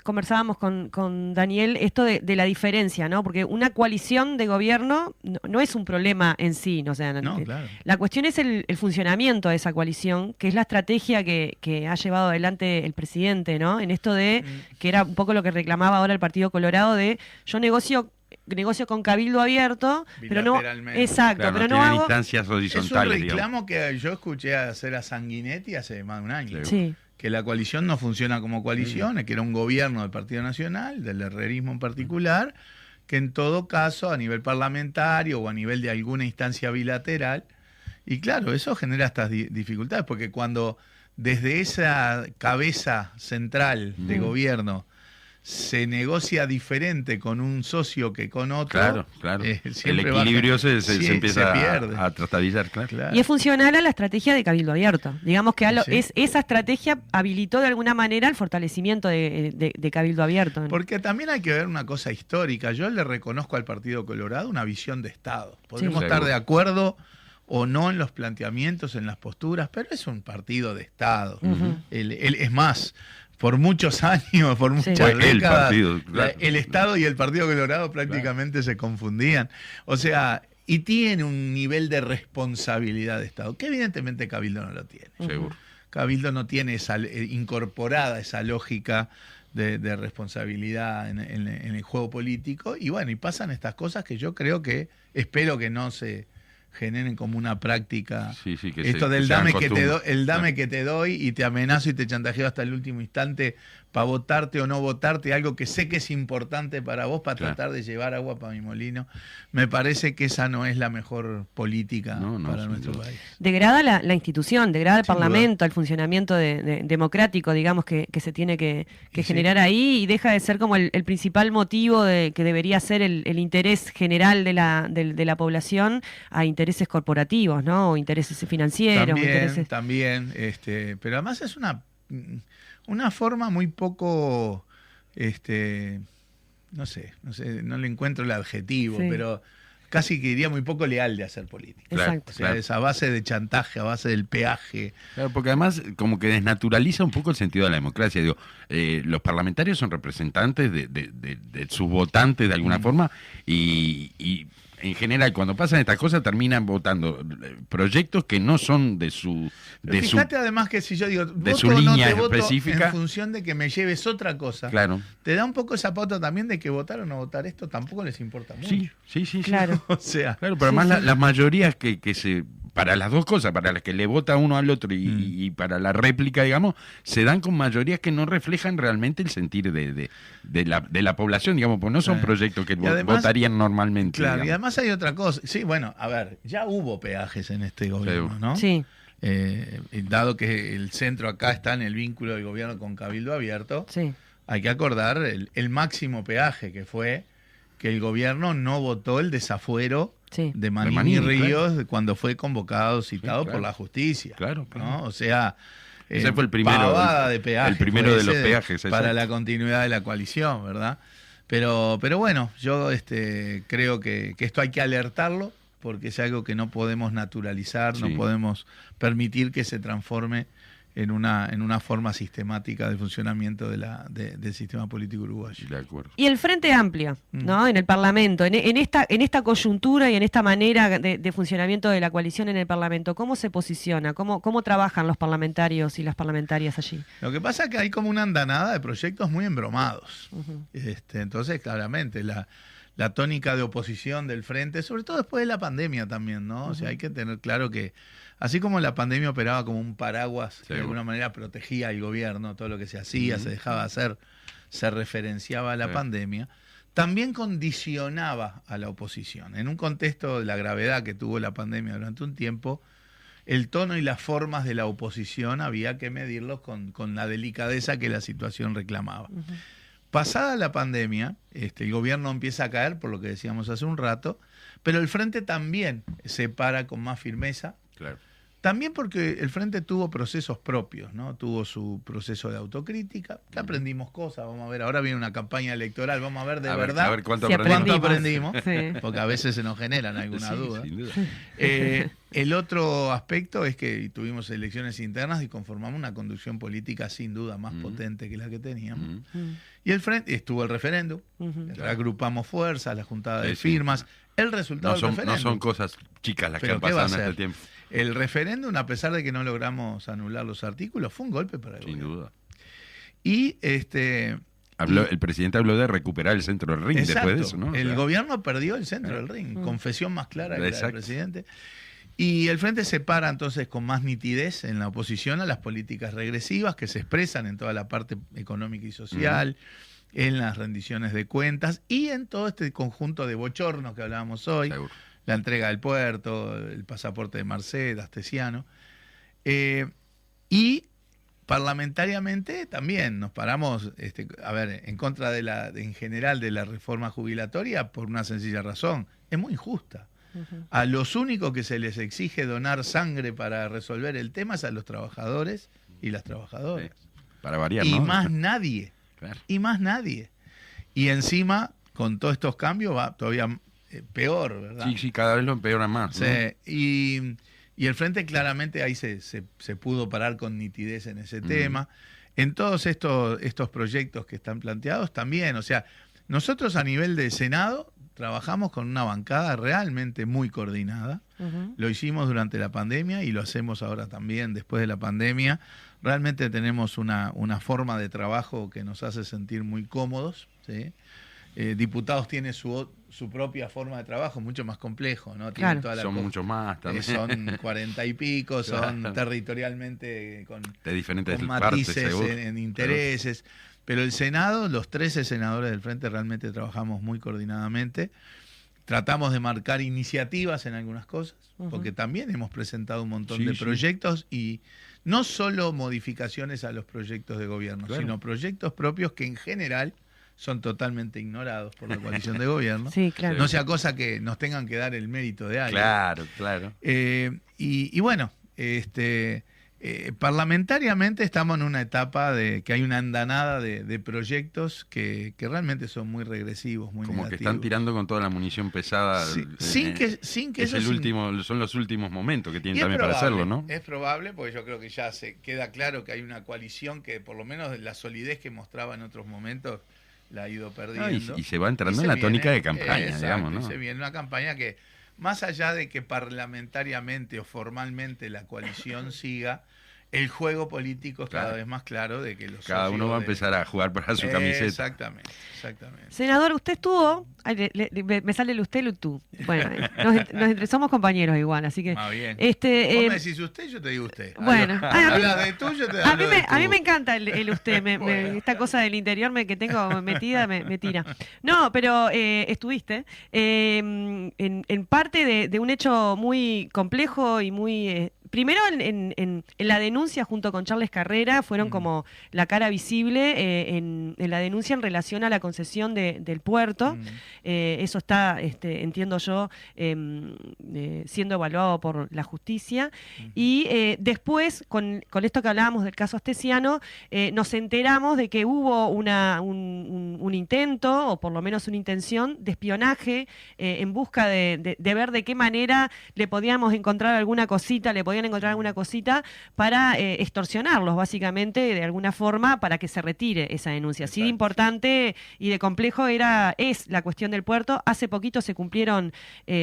conversábamos con Daniel esto de la diferencia, ¿no? Porque una coalición de gobierno no es un problema en sí, ¿no? O sea, claro. La cuestión es el funcionamiento de esa coalición, que es la estrategia que ha llevado adelante el presidente, ¿no? En esto que era un poco lo que reclamaba ahora el Partido Colorado de yo negocio con Cabildo abierto, pero no, exacto, pero no hago instancias horizontales. Es un reclamo que yo escuché hacer a Sanguinetti hace más de un año. Sí. Que la coalición no funciona como coalición, que era un gobierno del Partido Nacional, del herrerismo en particular, que en todo caso a nivel parlamentario o a nivel de alguna instancia bilateral, y claro, eso genera estas dificultades, porque cuando desde esa cabeza central de gobierno se negocia diferente con un socio que con otro. Claro. El equilibrio se empieza a trastabillar, claro. Y es funcional a la estrategia de Cabildo Abierto. Digamos que esa estrategia habilitó de alguna manera el fortalecimiento de Cabildo Abierto, ¿no? Porque también hay que ver una cosa histórica. Yo le reconozco al Partido Colorado una visión de Estado. Podemos estar de acuerdo o no en los planteamientos, en las posturas, pero es un partido de Estado. Es más, por muchos años, por muchas décadas, el Estado y el Partido Colorado prácticamente se confundían. O sea, y tiene un nivel de responsabilidad de Estado, que evidentemente Cabildo no lo tiene. Seguro. Cabildo no tiene incorporada esa lógica de responsabilidad en el juego político. Y bueno, y pasan estas cosas que yo espero que no se generen como una práctica, esto del dame que te doy y te amenazo y te chantajeo hasta el último instante para votarte o no votarte, algo que sé que es importante para vos, para tratar de llevar agua para mi molino. Me parece que esa no es la mejor política para nuestro país. Degrada la institución, degrada el Parlamento, el funcionamiento democrático, digamos, que se tiene que generar ahí, y deja de ser como el principal motivo que debería ser el interés general de la población a intereses corporativos, ¿no? O intereses financieros. También, pero además es una forma muy poco, no sé, no le encuentro el adjetivo, pero casi que diría muy poco leal de hacer política. Exacto. O sea, esa base de chantaje, a base del peaje. Claro, porque además como que desnaturaliza un poco el sentido de la democracia. Digo, los parlamentarios son representantes de sus votantes de alguna forma y en general, cuando pasan estas cosas, terminan votando proyectos que no son de su... Fíjate además que si yo digo, de voto su o no línea te voto específica. en función de que me lleves otra cosa, Claro. te da un poco esa pauta también de que votar o no votar esto tampoco les importa mucho. Sí. Claro. O sea, Claro, pero además las mayorías que se... Para las dos cosas, para las que le vota uno al otro y para la réplica, digamos, se dan con mayorías que no reflejan realmente el sentir de la población, digamos, pues no son proyectos que además, votarían normalmente. claro, digamos. y además hay otra cosa. Sí, bueno, a ver, ya hubo peajes en este gobierno, Sí. ¿no? Sí, Dado que el centro acá está en el vínculo del gobierno con Cabildo Abierto, sí. hay que acordar el máximo peaje que fue que el gobierno no votó el desafuero Sí. de Manini, Manini, Ríos cuando fue convocado, citado claro. por la justicia. Claro. ¿no? O sea, Ese fue el primero, pavada de peaje el primero fue de los ese peajes. para exacto. la continuidad de la coalición, ¿verdad? Pero bueno, yo creo que esto hay que alertarlo porque es algo que no podemos naturalizar, no Sí. podemos permitir que se transforme en una forma sistemática de funcionamiento del sistema político uruguayo. De acuerdo. Y el Frente Amplio, ¿no? En el Parlamento, en esta coyuntura y en esta manera de funcionamiento de la coalición en el Parlamento, ¿cómo se posiciona? ¿Cómo trabajan los parlamentarios y las parlamentarias allí? Lo que pasa es que hay como una andanada de proyectos muy embromados. Ujú. Entonces, claramente, la tónica de oposición del Frente, sobre todo después de la pandemia también, ¿no? O sea, hay que tener claro que, así como la pandemia operaba como un paraguas, que de alguna manera protegía al gobierno, todo lo que se hacía, se dejaba hacer, se referenciaba a la pandemia, también condicionaba a la oposición. En un contexto de la gravedad que tuvo la pandemia durante un tiempo, el tono y las formas de la oposición había que medirlos con la delicadeza que la situación reclamaba. Pasada la pandemia, el gobierno empieza a caer, por lo que decíamos hace un rato, pero el Frente también se para con más firmeza. Claro. También porque el Frente tuvo procesos propios, ¿no? Tuvo su proceso de autocrítica, que aprendimos cosas, vamos a ver, ahora viene una campaña electoral, vamos a ver de verdad A ver cuánto Si aprendimos. cuánto aprendimos, Sí. porque a veces se nos generan alguna Sí, duda. sin duda. El otro aspecto es que tuvimos elecciones internas y conformamos una conducción política sin duda más potente que la que teníamos. Y el Frente, estuvo el referéndum, agrupamos fuerzas, la juntada de Sí, sí. firmas, el resultado No del son referéndum. cosas chicas las que Pero han ¿qué va a pasado en ser? este tiempo. El referéndum, a pesar de que no logramos anular los artículos, fue un golpe para el Sin gobierno. duda. Y El presidente habló de recuperar el centro del ring exacto, después de eso, ¿no? O el sea, gobierno perdió el centro del ring, confesión más clara que la del Exacto. presidente. Y el Frente se para entonces con más nitidez en la oposición a las políticas regresivas que se expresan en toda la parte económica y social, en las rendiciones de cuentas y en todo este conjunto de bochornos que hablábamos hoy, seguro. la entrega del puerto, el pasaporte de Merced, Astesiano. Y parlamentariamente también nos paramos, en contra en general de la reforma jubilatoria por una sencilla razón, es muy injusta. A los únicos que se les exige donar sangre para resolver el tema es a los trabajadores y las trabajadoras. Sí. Para variar, Y ¿no? más nadie. Claro. Y más nadie. Y encima, con todos estos cambios, va todavía peor, ¿verdad? Sí, cada vez lo empeoran más. ¿no? Sí, y el Frente claramente ahí se pudo parar con nitidez en ese tema. En todos estos proyectos que están planteados también, o sea, nosotros a nivel de Senado trabajamos con una bancada realmente muy coordinada. Lo hicimos durante la pandemia y lo hacemos ahora también después de la pandemia. Realmente tenemos una forma de trabajo que nos hace sentir muy cómodos, ¿sí? Diputados tiene su propia forma de trabajo, mucho más complejo, ¿no? Tienen Claro. toda la Son muchos más también. son 40 y pico, son Claro. territorialmente con De diferentes con partes, matices seguro. en intereses. Pero el Senado, los 13 senadores del Frente realmente trabajamos muy coordinadamente. Tratamos de marcar iniciativas en algunas cosas, porque también hemos presentado un montón Sí, de sí. proyectos y no solo modificaciones a los proyectos de gobierno, Claro. sino proyectos propios que en general son totalmente ignorados por la coalición de gobierno. Sí, claro. No sea cosa que nos tengan que dar el mérito de alguien. Claro, claro. Y bueno, parlamentariamente estamos en una etapa de que hay una andanada de proyectos que realmente son muy regresivos, muy Como que negativos. están tirando con toda la munición pesada. Sí, sin que es eso el sin- último, son los últimos momentos que Y tienen es también para probable, hacerlo, ¿no? Es probable, porque yo creo que ya se queda claro que hay una coalición que por lo menos la solidez que mostraba en otros momentos la ha ido perdiendo. Y se va entrando Y en la se tónica viene, de campaña, exacto, digamos, ¿no? y se viene una campaña que, más allá de que parlamentariamente o formalmente la coalición siga, el juego político es cada vez más claro de que los Cada uno va a empezar a jugar para su camiseta. Exactamente. Senador, usted estuvo... Ay, me sale el usted y el tú. Bueno, somos compañeros igual, así que... Más bien. Vos me decís usted, yo te digo usted. Bueno. Habla de tú, yo te hablo de tú. A mí me encanta el usted, esta cosa del interior que tengo metida me tira. No, pero estuviste en parte de un hecho muy complejo y muy... primero en la denuncia junto con Charles Carrera fueron como la cara visible en la denuncia en relación a la concesión del puerto. Eso está, entiendo yo, siendo evaluado por la justicia. Y después, con esto que hablábamos del caso Astesiano, nos enteramos de que hubo un intento, o por lo menos una intención, de espionaje en busca de ver de qué manera le podíamos encontrar alguna cosita, para extorsionarlos, básicamente, de alguna forma, para que se retire esa denuncia. Así de importante y de complejo es la cuestión del puerto. Hace poquito se cumplieron,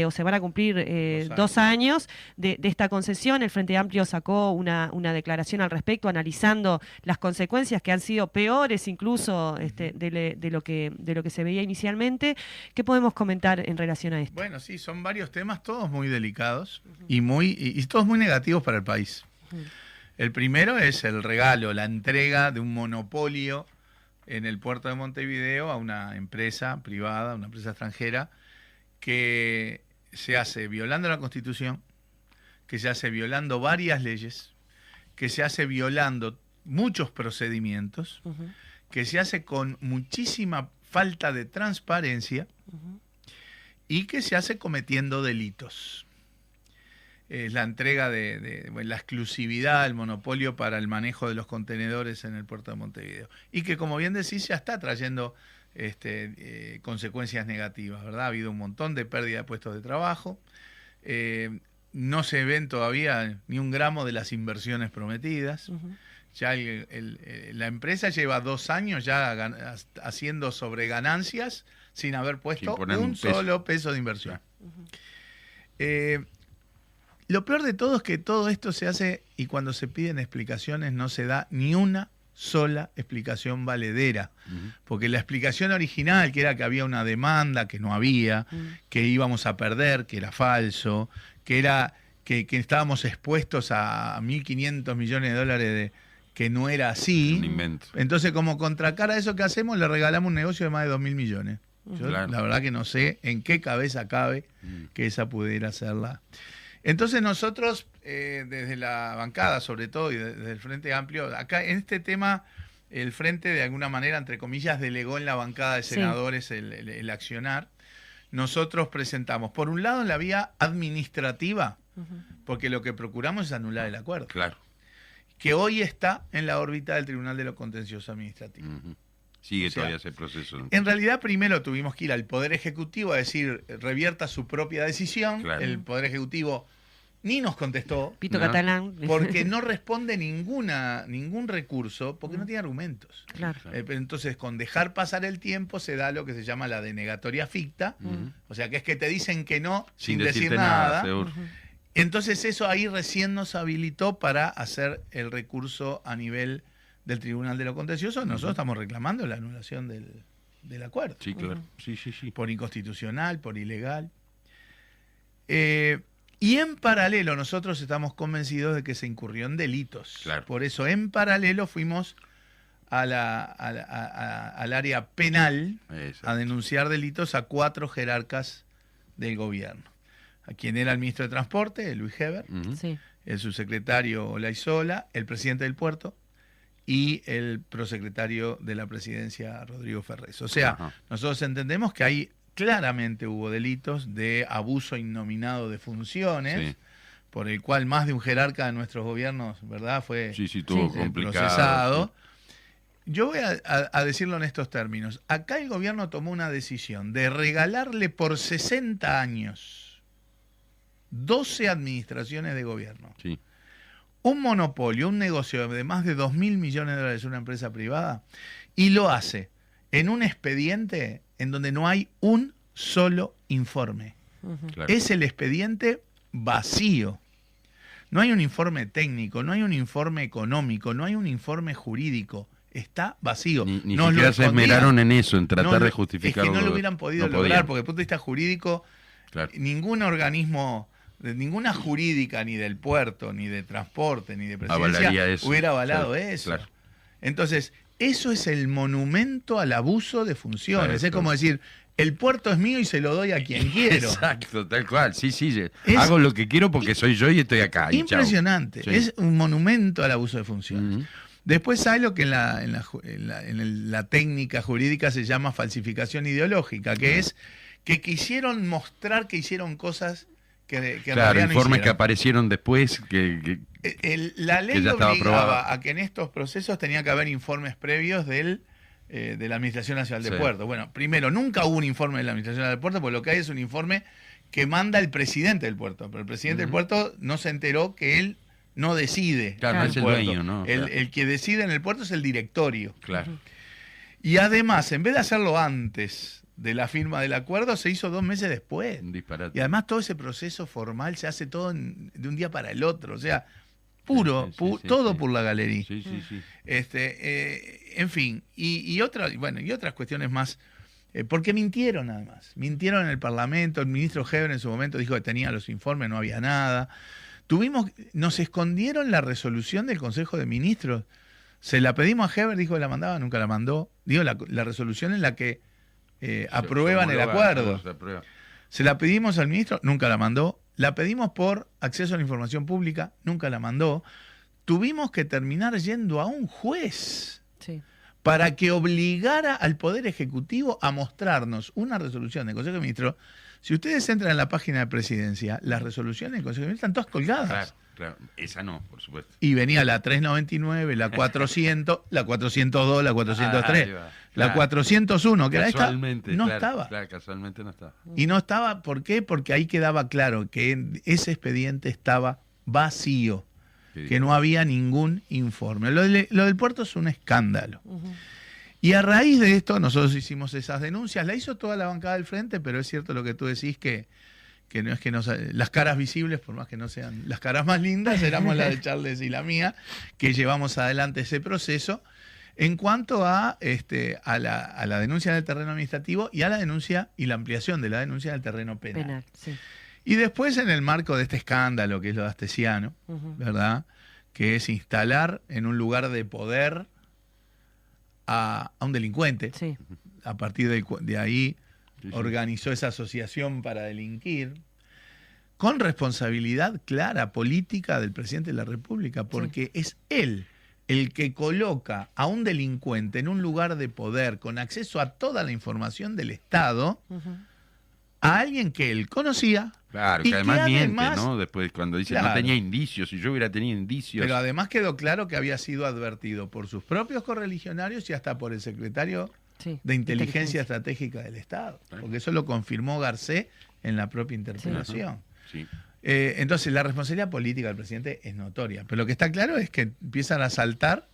o se van a cumplir 2 años de esta concesión. El Frente Amplio sacó una declaración al respecto, analizando las consecuencias que han sido peores incluso de lo que se veía inicialmente. ¿Qué podemos comentar en relación a esto? Bueno, sí, son varios temas, todos muy delicados y todos muy negativos para el país. El primero es el regalo, la entrega de un monopolio en el puerto de Montevideo a una empresa privada, una empresa extranjera, que se hace violando la Constitución, que se hace violando varias leyes, que se hace violando muchos procedimientos, que se hace con muchísima falta de transparencia y que se hace cometiendo delitos. Es la entrega de la exclusividad, el monopolio para el manejo de los contenedores en el puerto de Montevideo. Y que, como bien decís, ya está trayendo consecuencias negativas, ¿verdad? Ha habido un montón de pérdida de puestos de trabajo. No se ven todavía ni un gramo de las inversiones prometidas. Ya la empresa lleva 2 años ya haciendo sobreganancias sin haber puesto un solo peso de inversión. Lo peor de todo es que todo esto se hace y cuando se piden explicaciones no se da ni una sola explicación valedera. Porque la explicación original, que era que había una demanda, que no había, que íbamos a perder, que era falso, que era que estábamos expuestos a 1.500 millones de dólares que no era así. Un invento. Entonces, como contracara a eso que hacemos, le regalamos un negocio de más de 2.000 millones. Yo, la verdad que no sé en qué cabeza cabe que esa pudiera ser la... Entonces nosotros, desde la bancada sobre todo y desde el Frente Amplio, acá en este tema el Frente de alguna manera, entre comillas, delegó en la bancada de senadores el accionar. Nosotros presentamos, por un lado, en la vía administrativa, porque lo que procuramos es anular el acuerdo. Claro. Que hoy está en la órbita del Tribunal de lo Contencioso Administrativo. Sigue todavía ese proceso. En realidad, primero tuvimos que ir al Poder Ejecutivo a decir, revierta su propia decisión. Claro. El Poder Ejecutivo ni nos contestó. Pito catalán. Porque no responde ningún recurso, porque no tiene argumentos. Claro. Entonces, con dejar pasar el tiempo se da lo que se llama la denegatoria ficta. O sea, que es que te dicen que no sin decir nada. Entonces, eso ahí recién nos habilitó para hacer el recurso a nivel del Tribunal de lo Contencioso. Nosotros estamos reclamando la anulación del acuerdo. Sí, claro. Sí. Por inconstitucional, por ilegal. Y en paralelo nosotros estamos convencidos de que se incurrió en delitos. Claro. Por eso en paralelo fuimos al área penal a denunciar delitos a 4 jerarcas del gobierno. A quien era el ministro de Transporte, Luis Heber, el subsecretario Olaizola, el presidente del puerto y el prosecretario de la presidencia, Rodrigo Ferrez. O sea, nosotros entendemos que ahí claramente hubo delitos de abuso innominado de funciones, por el cual más de un jerarca de nuestros gobiernos, ¿verdad?, fue procesado. Yo voy a decirlo en estos términos. Acá el gobierno tomó una decisión de regalarle por 60 años 12 administraciones de gobierno. Un monopolio, un negocio de más de 2.000 millones de dólares a una empresa privada, y lo hace en un expediente en donde no hay un solo informe. Claro. Es el expediente vacío. No hay un informe técnico, no hay un informe económico, no hay un informe jurídico. Está vacío. Ni Nos siquiera lo se escondían. esmeraron en eso, en tratar No, de justificarlo. Es que no lo hubieran podido no lograr, podían. porque desde el punto de vista jurídico, Claro. ningún organismo, ninguna jurídica, ni del puerto, ni de transporte, ni de Avalaría presidencia, eso. hubiera avalado Claro, eso. claro. Entonces, eso es el monumento al abuso de funciones. Claro, Es claro. como decir, el puerto es mío y se lo doy a quien quiero. Exacto, tal cual. Sí, sí. Es hago lo que quiero porque soy yo y estoy acá. y chau. Impresionante. Sí. Es un monumento al abuso de funciones. Ujú. Después hay lo que en la técnica jurídica se llama falsificación ideológica, que es que quisieron mostrar que hicieron cosas que en Claro, realidad no informes que hicieron. aparecieron después que La ley que ya estaba obligaba aprobada. a que en estos procesos tenía que haber informes previos de la Administración Nacional de Sí. Puertos. Bueno, primero, nunca hubo un informe de la Administración Nacional de Puertos, porque lo que hay es un informe que manda el presidente del puerto. Pero el presidente del puerto no se enteró que él no decide. Claro, en no el es el puerto. dueño, ¿no? Claro. El que decide en el puerto es el directorio. claro. Y además, en vez de hacerlo antes de la firma del acuerdo, se hizo 2 meses después. Un disparate. Y además todo ese proceso formal se hace todo de un día para el otro. O sea, puro, Sí, sí, sí, todo sí. por la galería. Sí, sí, sí. En fin, y otras cuestiones más. Porque mintieron además. Mintieron en el Parlamento. El ministro Heber en su momento dijo que tenía los informes, no había nada. Nos escondieron la resolución del Consejo de Ministros. Se la pedimos a Heber, dijo que la mandaba, nunca la mandó. Digo, la resolución en la que aprueban el acuerdo. Se aprueba. Se la pedimos al ministro, nunca la mandó. La pedimos por acceso a la información pública, nunca la mandó. Tuvimos que terminar yendo a un juez Sí. para que obligara al Poder Ejecutivo a mostrarnos una resolución del Consejo de Ministros. Si ustedes entran en la página de Presidencia, las resoluciones del Consejo de Ministros están todas colgadas. Claro, claro. Esa no, por supuesto. Y venía la 399, la 400, la 402, la 403, Ahí va, la claro. 401, que era esta, Casualmente, no claro, estaba. Claro, casualmente no estaba. Y no estaba, ¿por qué? Porque ahí quedaba claro que ese expediente estaba vacío, que no había ningún informe. Lo del puerto es un escándalo. Y a raíz de esto, nosotros hicimos esas denuncias, la hizo toda la bancada del frente, pero es cierto lo que tú decís, que no es que las caras visibles, por más que no sean las caras más lindas, éramos la de Charles y la mía, que llevamos adelante ese proceso en cuanto a la denuncia del terreno administrativo y a la denuncia y la ampliación de la denuncia del terreno penal. Penal, sí. Y después en el marco de este escándalo, que es lo de Astesiano, ¿verdad? Que es instalar en un lugar de poder a un delincuente. Sí. A partir de ahí Sí, sí. organizó esa asociación para delinquir, con responsabilidad clara política del presidente de la República, porque es él el que coloca a un delincuente en un lugar de poder con acceso a toda la información del Estado, a alguien que él conocía. Claro, y que además miente, además- ¿no? Después cuando dice Claro. no tenía indicios, si yo hubiera tenido indicios. Pero además quedó claro que había sido advertido por sus propios correligionarios y hasta por el secretario Sí. de Inteligencia Estratégica del Estado, porque eso lo confirmó Garcés en la propia interpelación. Sí. Entonces, la responsabilidad política del presidente es notoria, pero lo que está claro es que empiezan a saltar.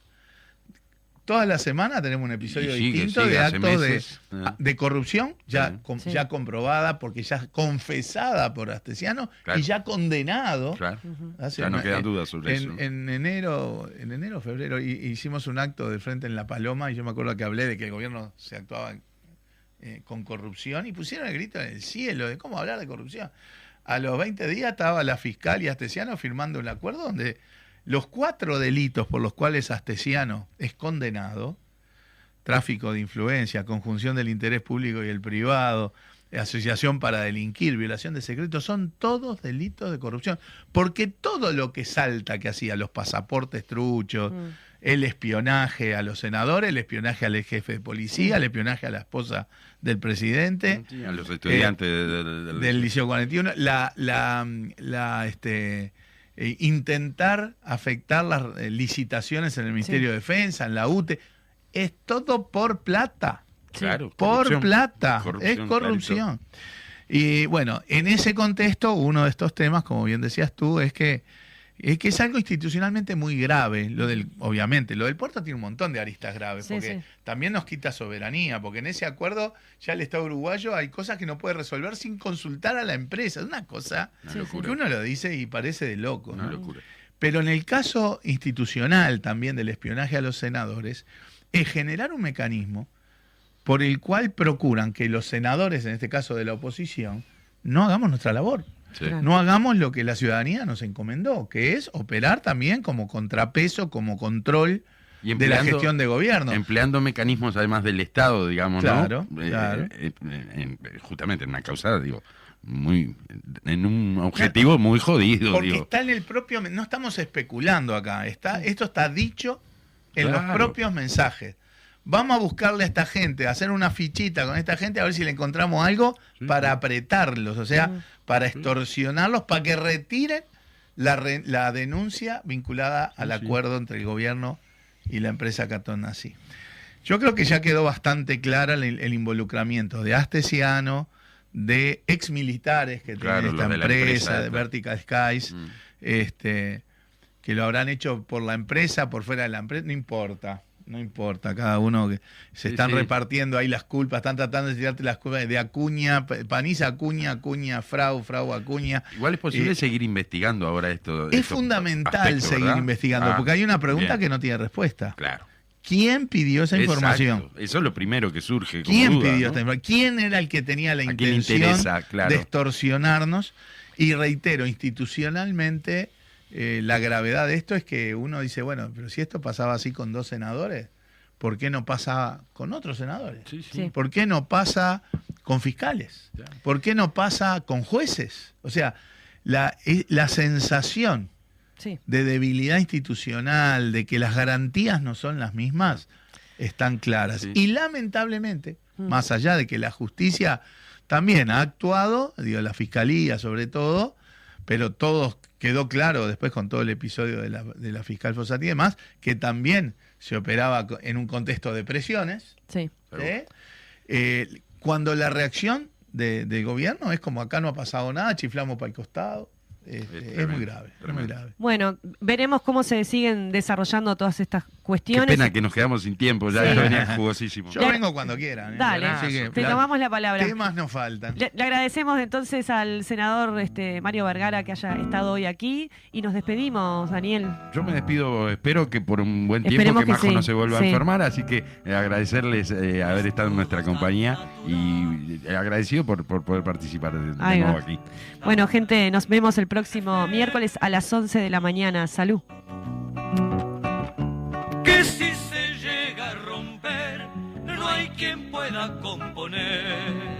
Todas las semanas tenemos un episodio Y sigue, distinto sigue, de hace actos meses. de corrupción, ya, Sí. Sí. ya comprobada, porque ya confesada por Astesiano Claro. y ya condenado. Claro. Hace Ya no una- quedan dudas sobre eso. en enero, febrero, hicimos un acto de frente en La Paloma y yo me acuerdo que hablé de que el gobierno se actuaba con corrupción y pusieron el grito en el cielo de cómo hablar de corrupción. A los 20 días estaba la fiscal y Astesiano firmando un acuerdo donde los 4 delitos por los cuales Astesiano es condenado, tráfico de influencia, conjunción del interés público y el privado, asociación para delinquir, violación de secretos, son todos delitos de corrupción. Porque todo lo que salta que hacía, los pasaportes truchos, el espionaje a los senadores, el espionaje al jefe de policía, el espionaje a la esposa del presidente, Sí, a los estudiantes del Liceo 41, intentar afectar las licitaciones en el Ministerio de Defensa, en la UTE, es todo por plata. Claro, Por corrupción. plata, Corrupción, es corrupción. Y bueno, en ese contexto, uno de estos temas, como bien decías tú, es que Es que es algo institucionalmente muy grave. Obviamente, lo del puerto tiene un montón de aristas graves, Sí, porque sí. también nos quita soberanía, porque en ese acuerdo ya el Estado uruguayo hay cosas que no puede resolver sin consultar a la empresa. Es una cosa Una Sí, locura. que uno lo dice y parece de loco, Una ¿no? locura. Pero en el caso institucional también del espionaje a los senadores, es generar un mecanismo por el cual procuran que los senadores, en este caso de la oposición, no hagamos nuestra labor. Sí. Claro. No hagamos lo que la ciudadanía nos encomendó, que es operar también como contrapeso, como control Y de la gestión de gobierno. Empleando mecanismos además del Estado, digamos, Claro, ¿no? claro. Justamente en una causa, digo, en un objetivo muy jodido, Porque digo. está en el propio... No estamos especulando acá. Esto está dicho en los Claro. propios mensajes. Vamos a buscarle a esta gente, a hacer una fichita con esta gente, a ver si le encontramos algo Sí, para sí. apretarlos, o sea, para extorsionarlos, para que retiren la denuncia vinculada al sí. acuerdo entre el gobierno y la empresa Catón Nací. Yo creo que ya quedó bastante clara el involucramiento de Astesiano, de exmilitares que Claro, tiene esta los de la empresa, empresa de esta. Vertical Skies, Mm. Que lo habrán hecho por la empresa, por fuera de la empresa, no importa, cada uno que se Sí, están sí. repartiendo ahí las culpas, están tratando de tirarte las culpas de Acuña, Paniza Acuña, Acuña, Frau Acuña. Igual es posible seguir investigando ahora esto. Es estos fundamental aspectos, seguir ¿verdad? investigando, Ah, porque hay una pregunta bien. que no tiene respuesta. Claro. ¿Quién pidió esa Exacto. información? Eso es lo primero que surge. como ¿Quién duda, pidió ¿no? esta información? ¿Quién era el que tenía la ¿A quién le intención interesa? Claro. de extorsionarnos? Y reitero, institucionalmente, la gravedad de esto es que uno dice, bueno, pero si esto pasaba así con 2 senadores, ¿por qué no pasa con otros senadores? Sí, sí. Sí. ¿Por qué no pasa con fiscales? Claro. ¿Por qué no pasa con jueces? O sea, la sensación Sí. de debilidad institucional, de que las garantías no son las mismas, están claras. Sí. Y lamentablemente, más allá de que la justicia también ha actuado, digo, la fiscalía sobre todo, pero todo quedó claro después con todo el episodio de la fiscal Fossati y demás, que también se operaba en un contexto de presiones. Sí. ¿Sí? Cuando la reacción del gobierno es como acá no ha pasado nada, chiflamos para el costado. Es tremendo, muy grave, es muy tremendo. grave. Bueno, veremos cómo se siguen desarrollando todas estas Qué cuestiones. pena que nos quedamos sin tiempo, ya Sí. esto venía jugosísimo. Yo Le- vengo cuando quieran. Dale, Así que, te tomamos la palabra. temas nos faltan. Le agradecemos entonces al senador Mario Vergara que haya estado hoy aquí y nos despedimos, Daniel. Yo me despido, espero que por un buen tiempo Esperemos que que Majo sí, no se vuelva sí. a enfermar, así que agradecerles haber estado en nuestra compañía y agradecido por poder participar de Ahí nuevo va. aquí. Bueno, gente, nos vemos el próximo miércoles a las 11 de la mañana. Salud. Que si se llega a romper, no hay quien pueda componer.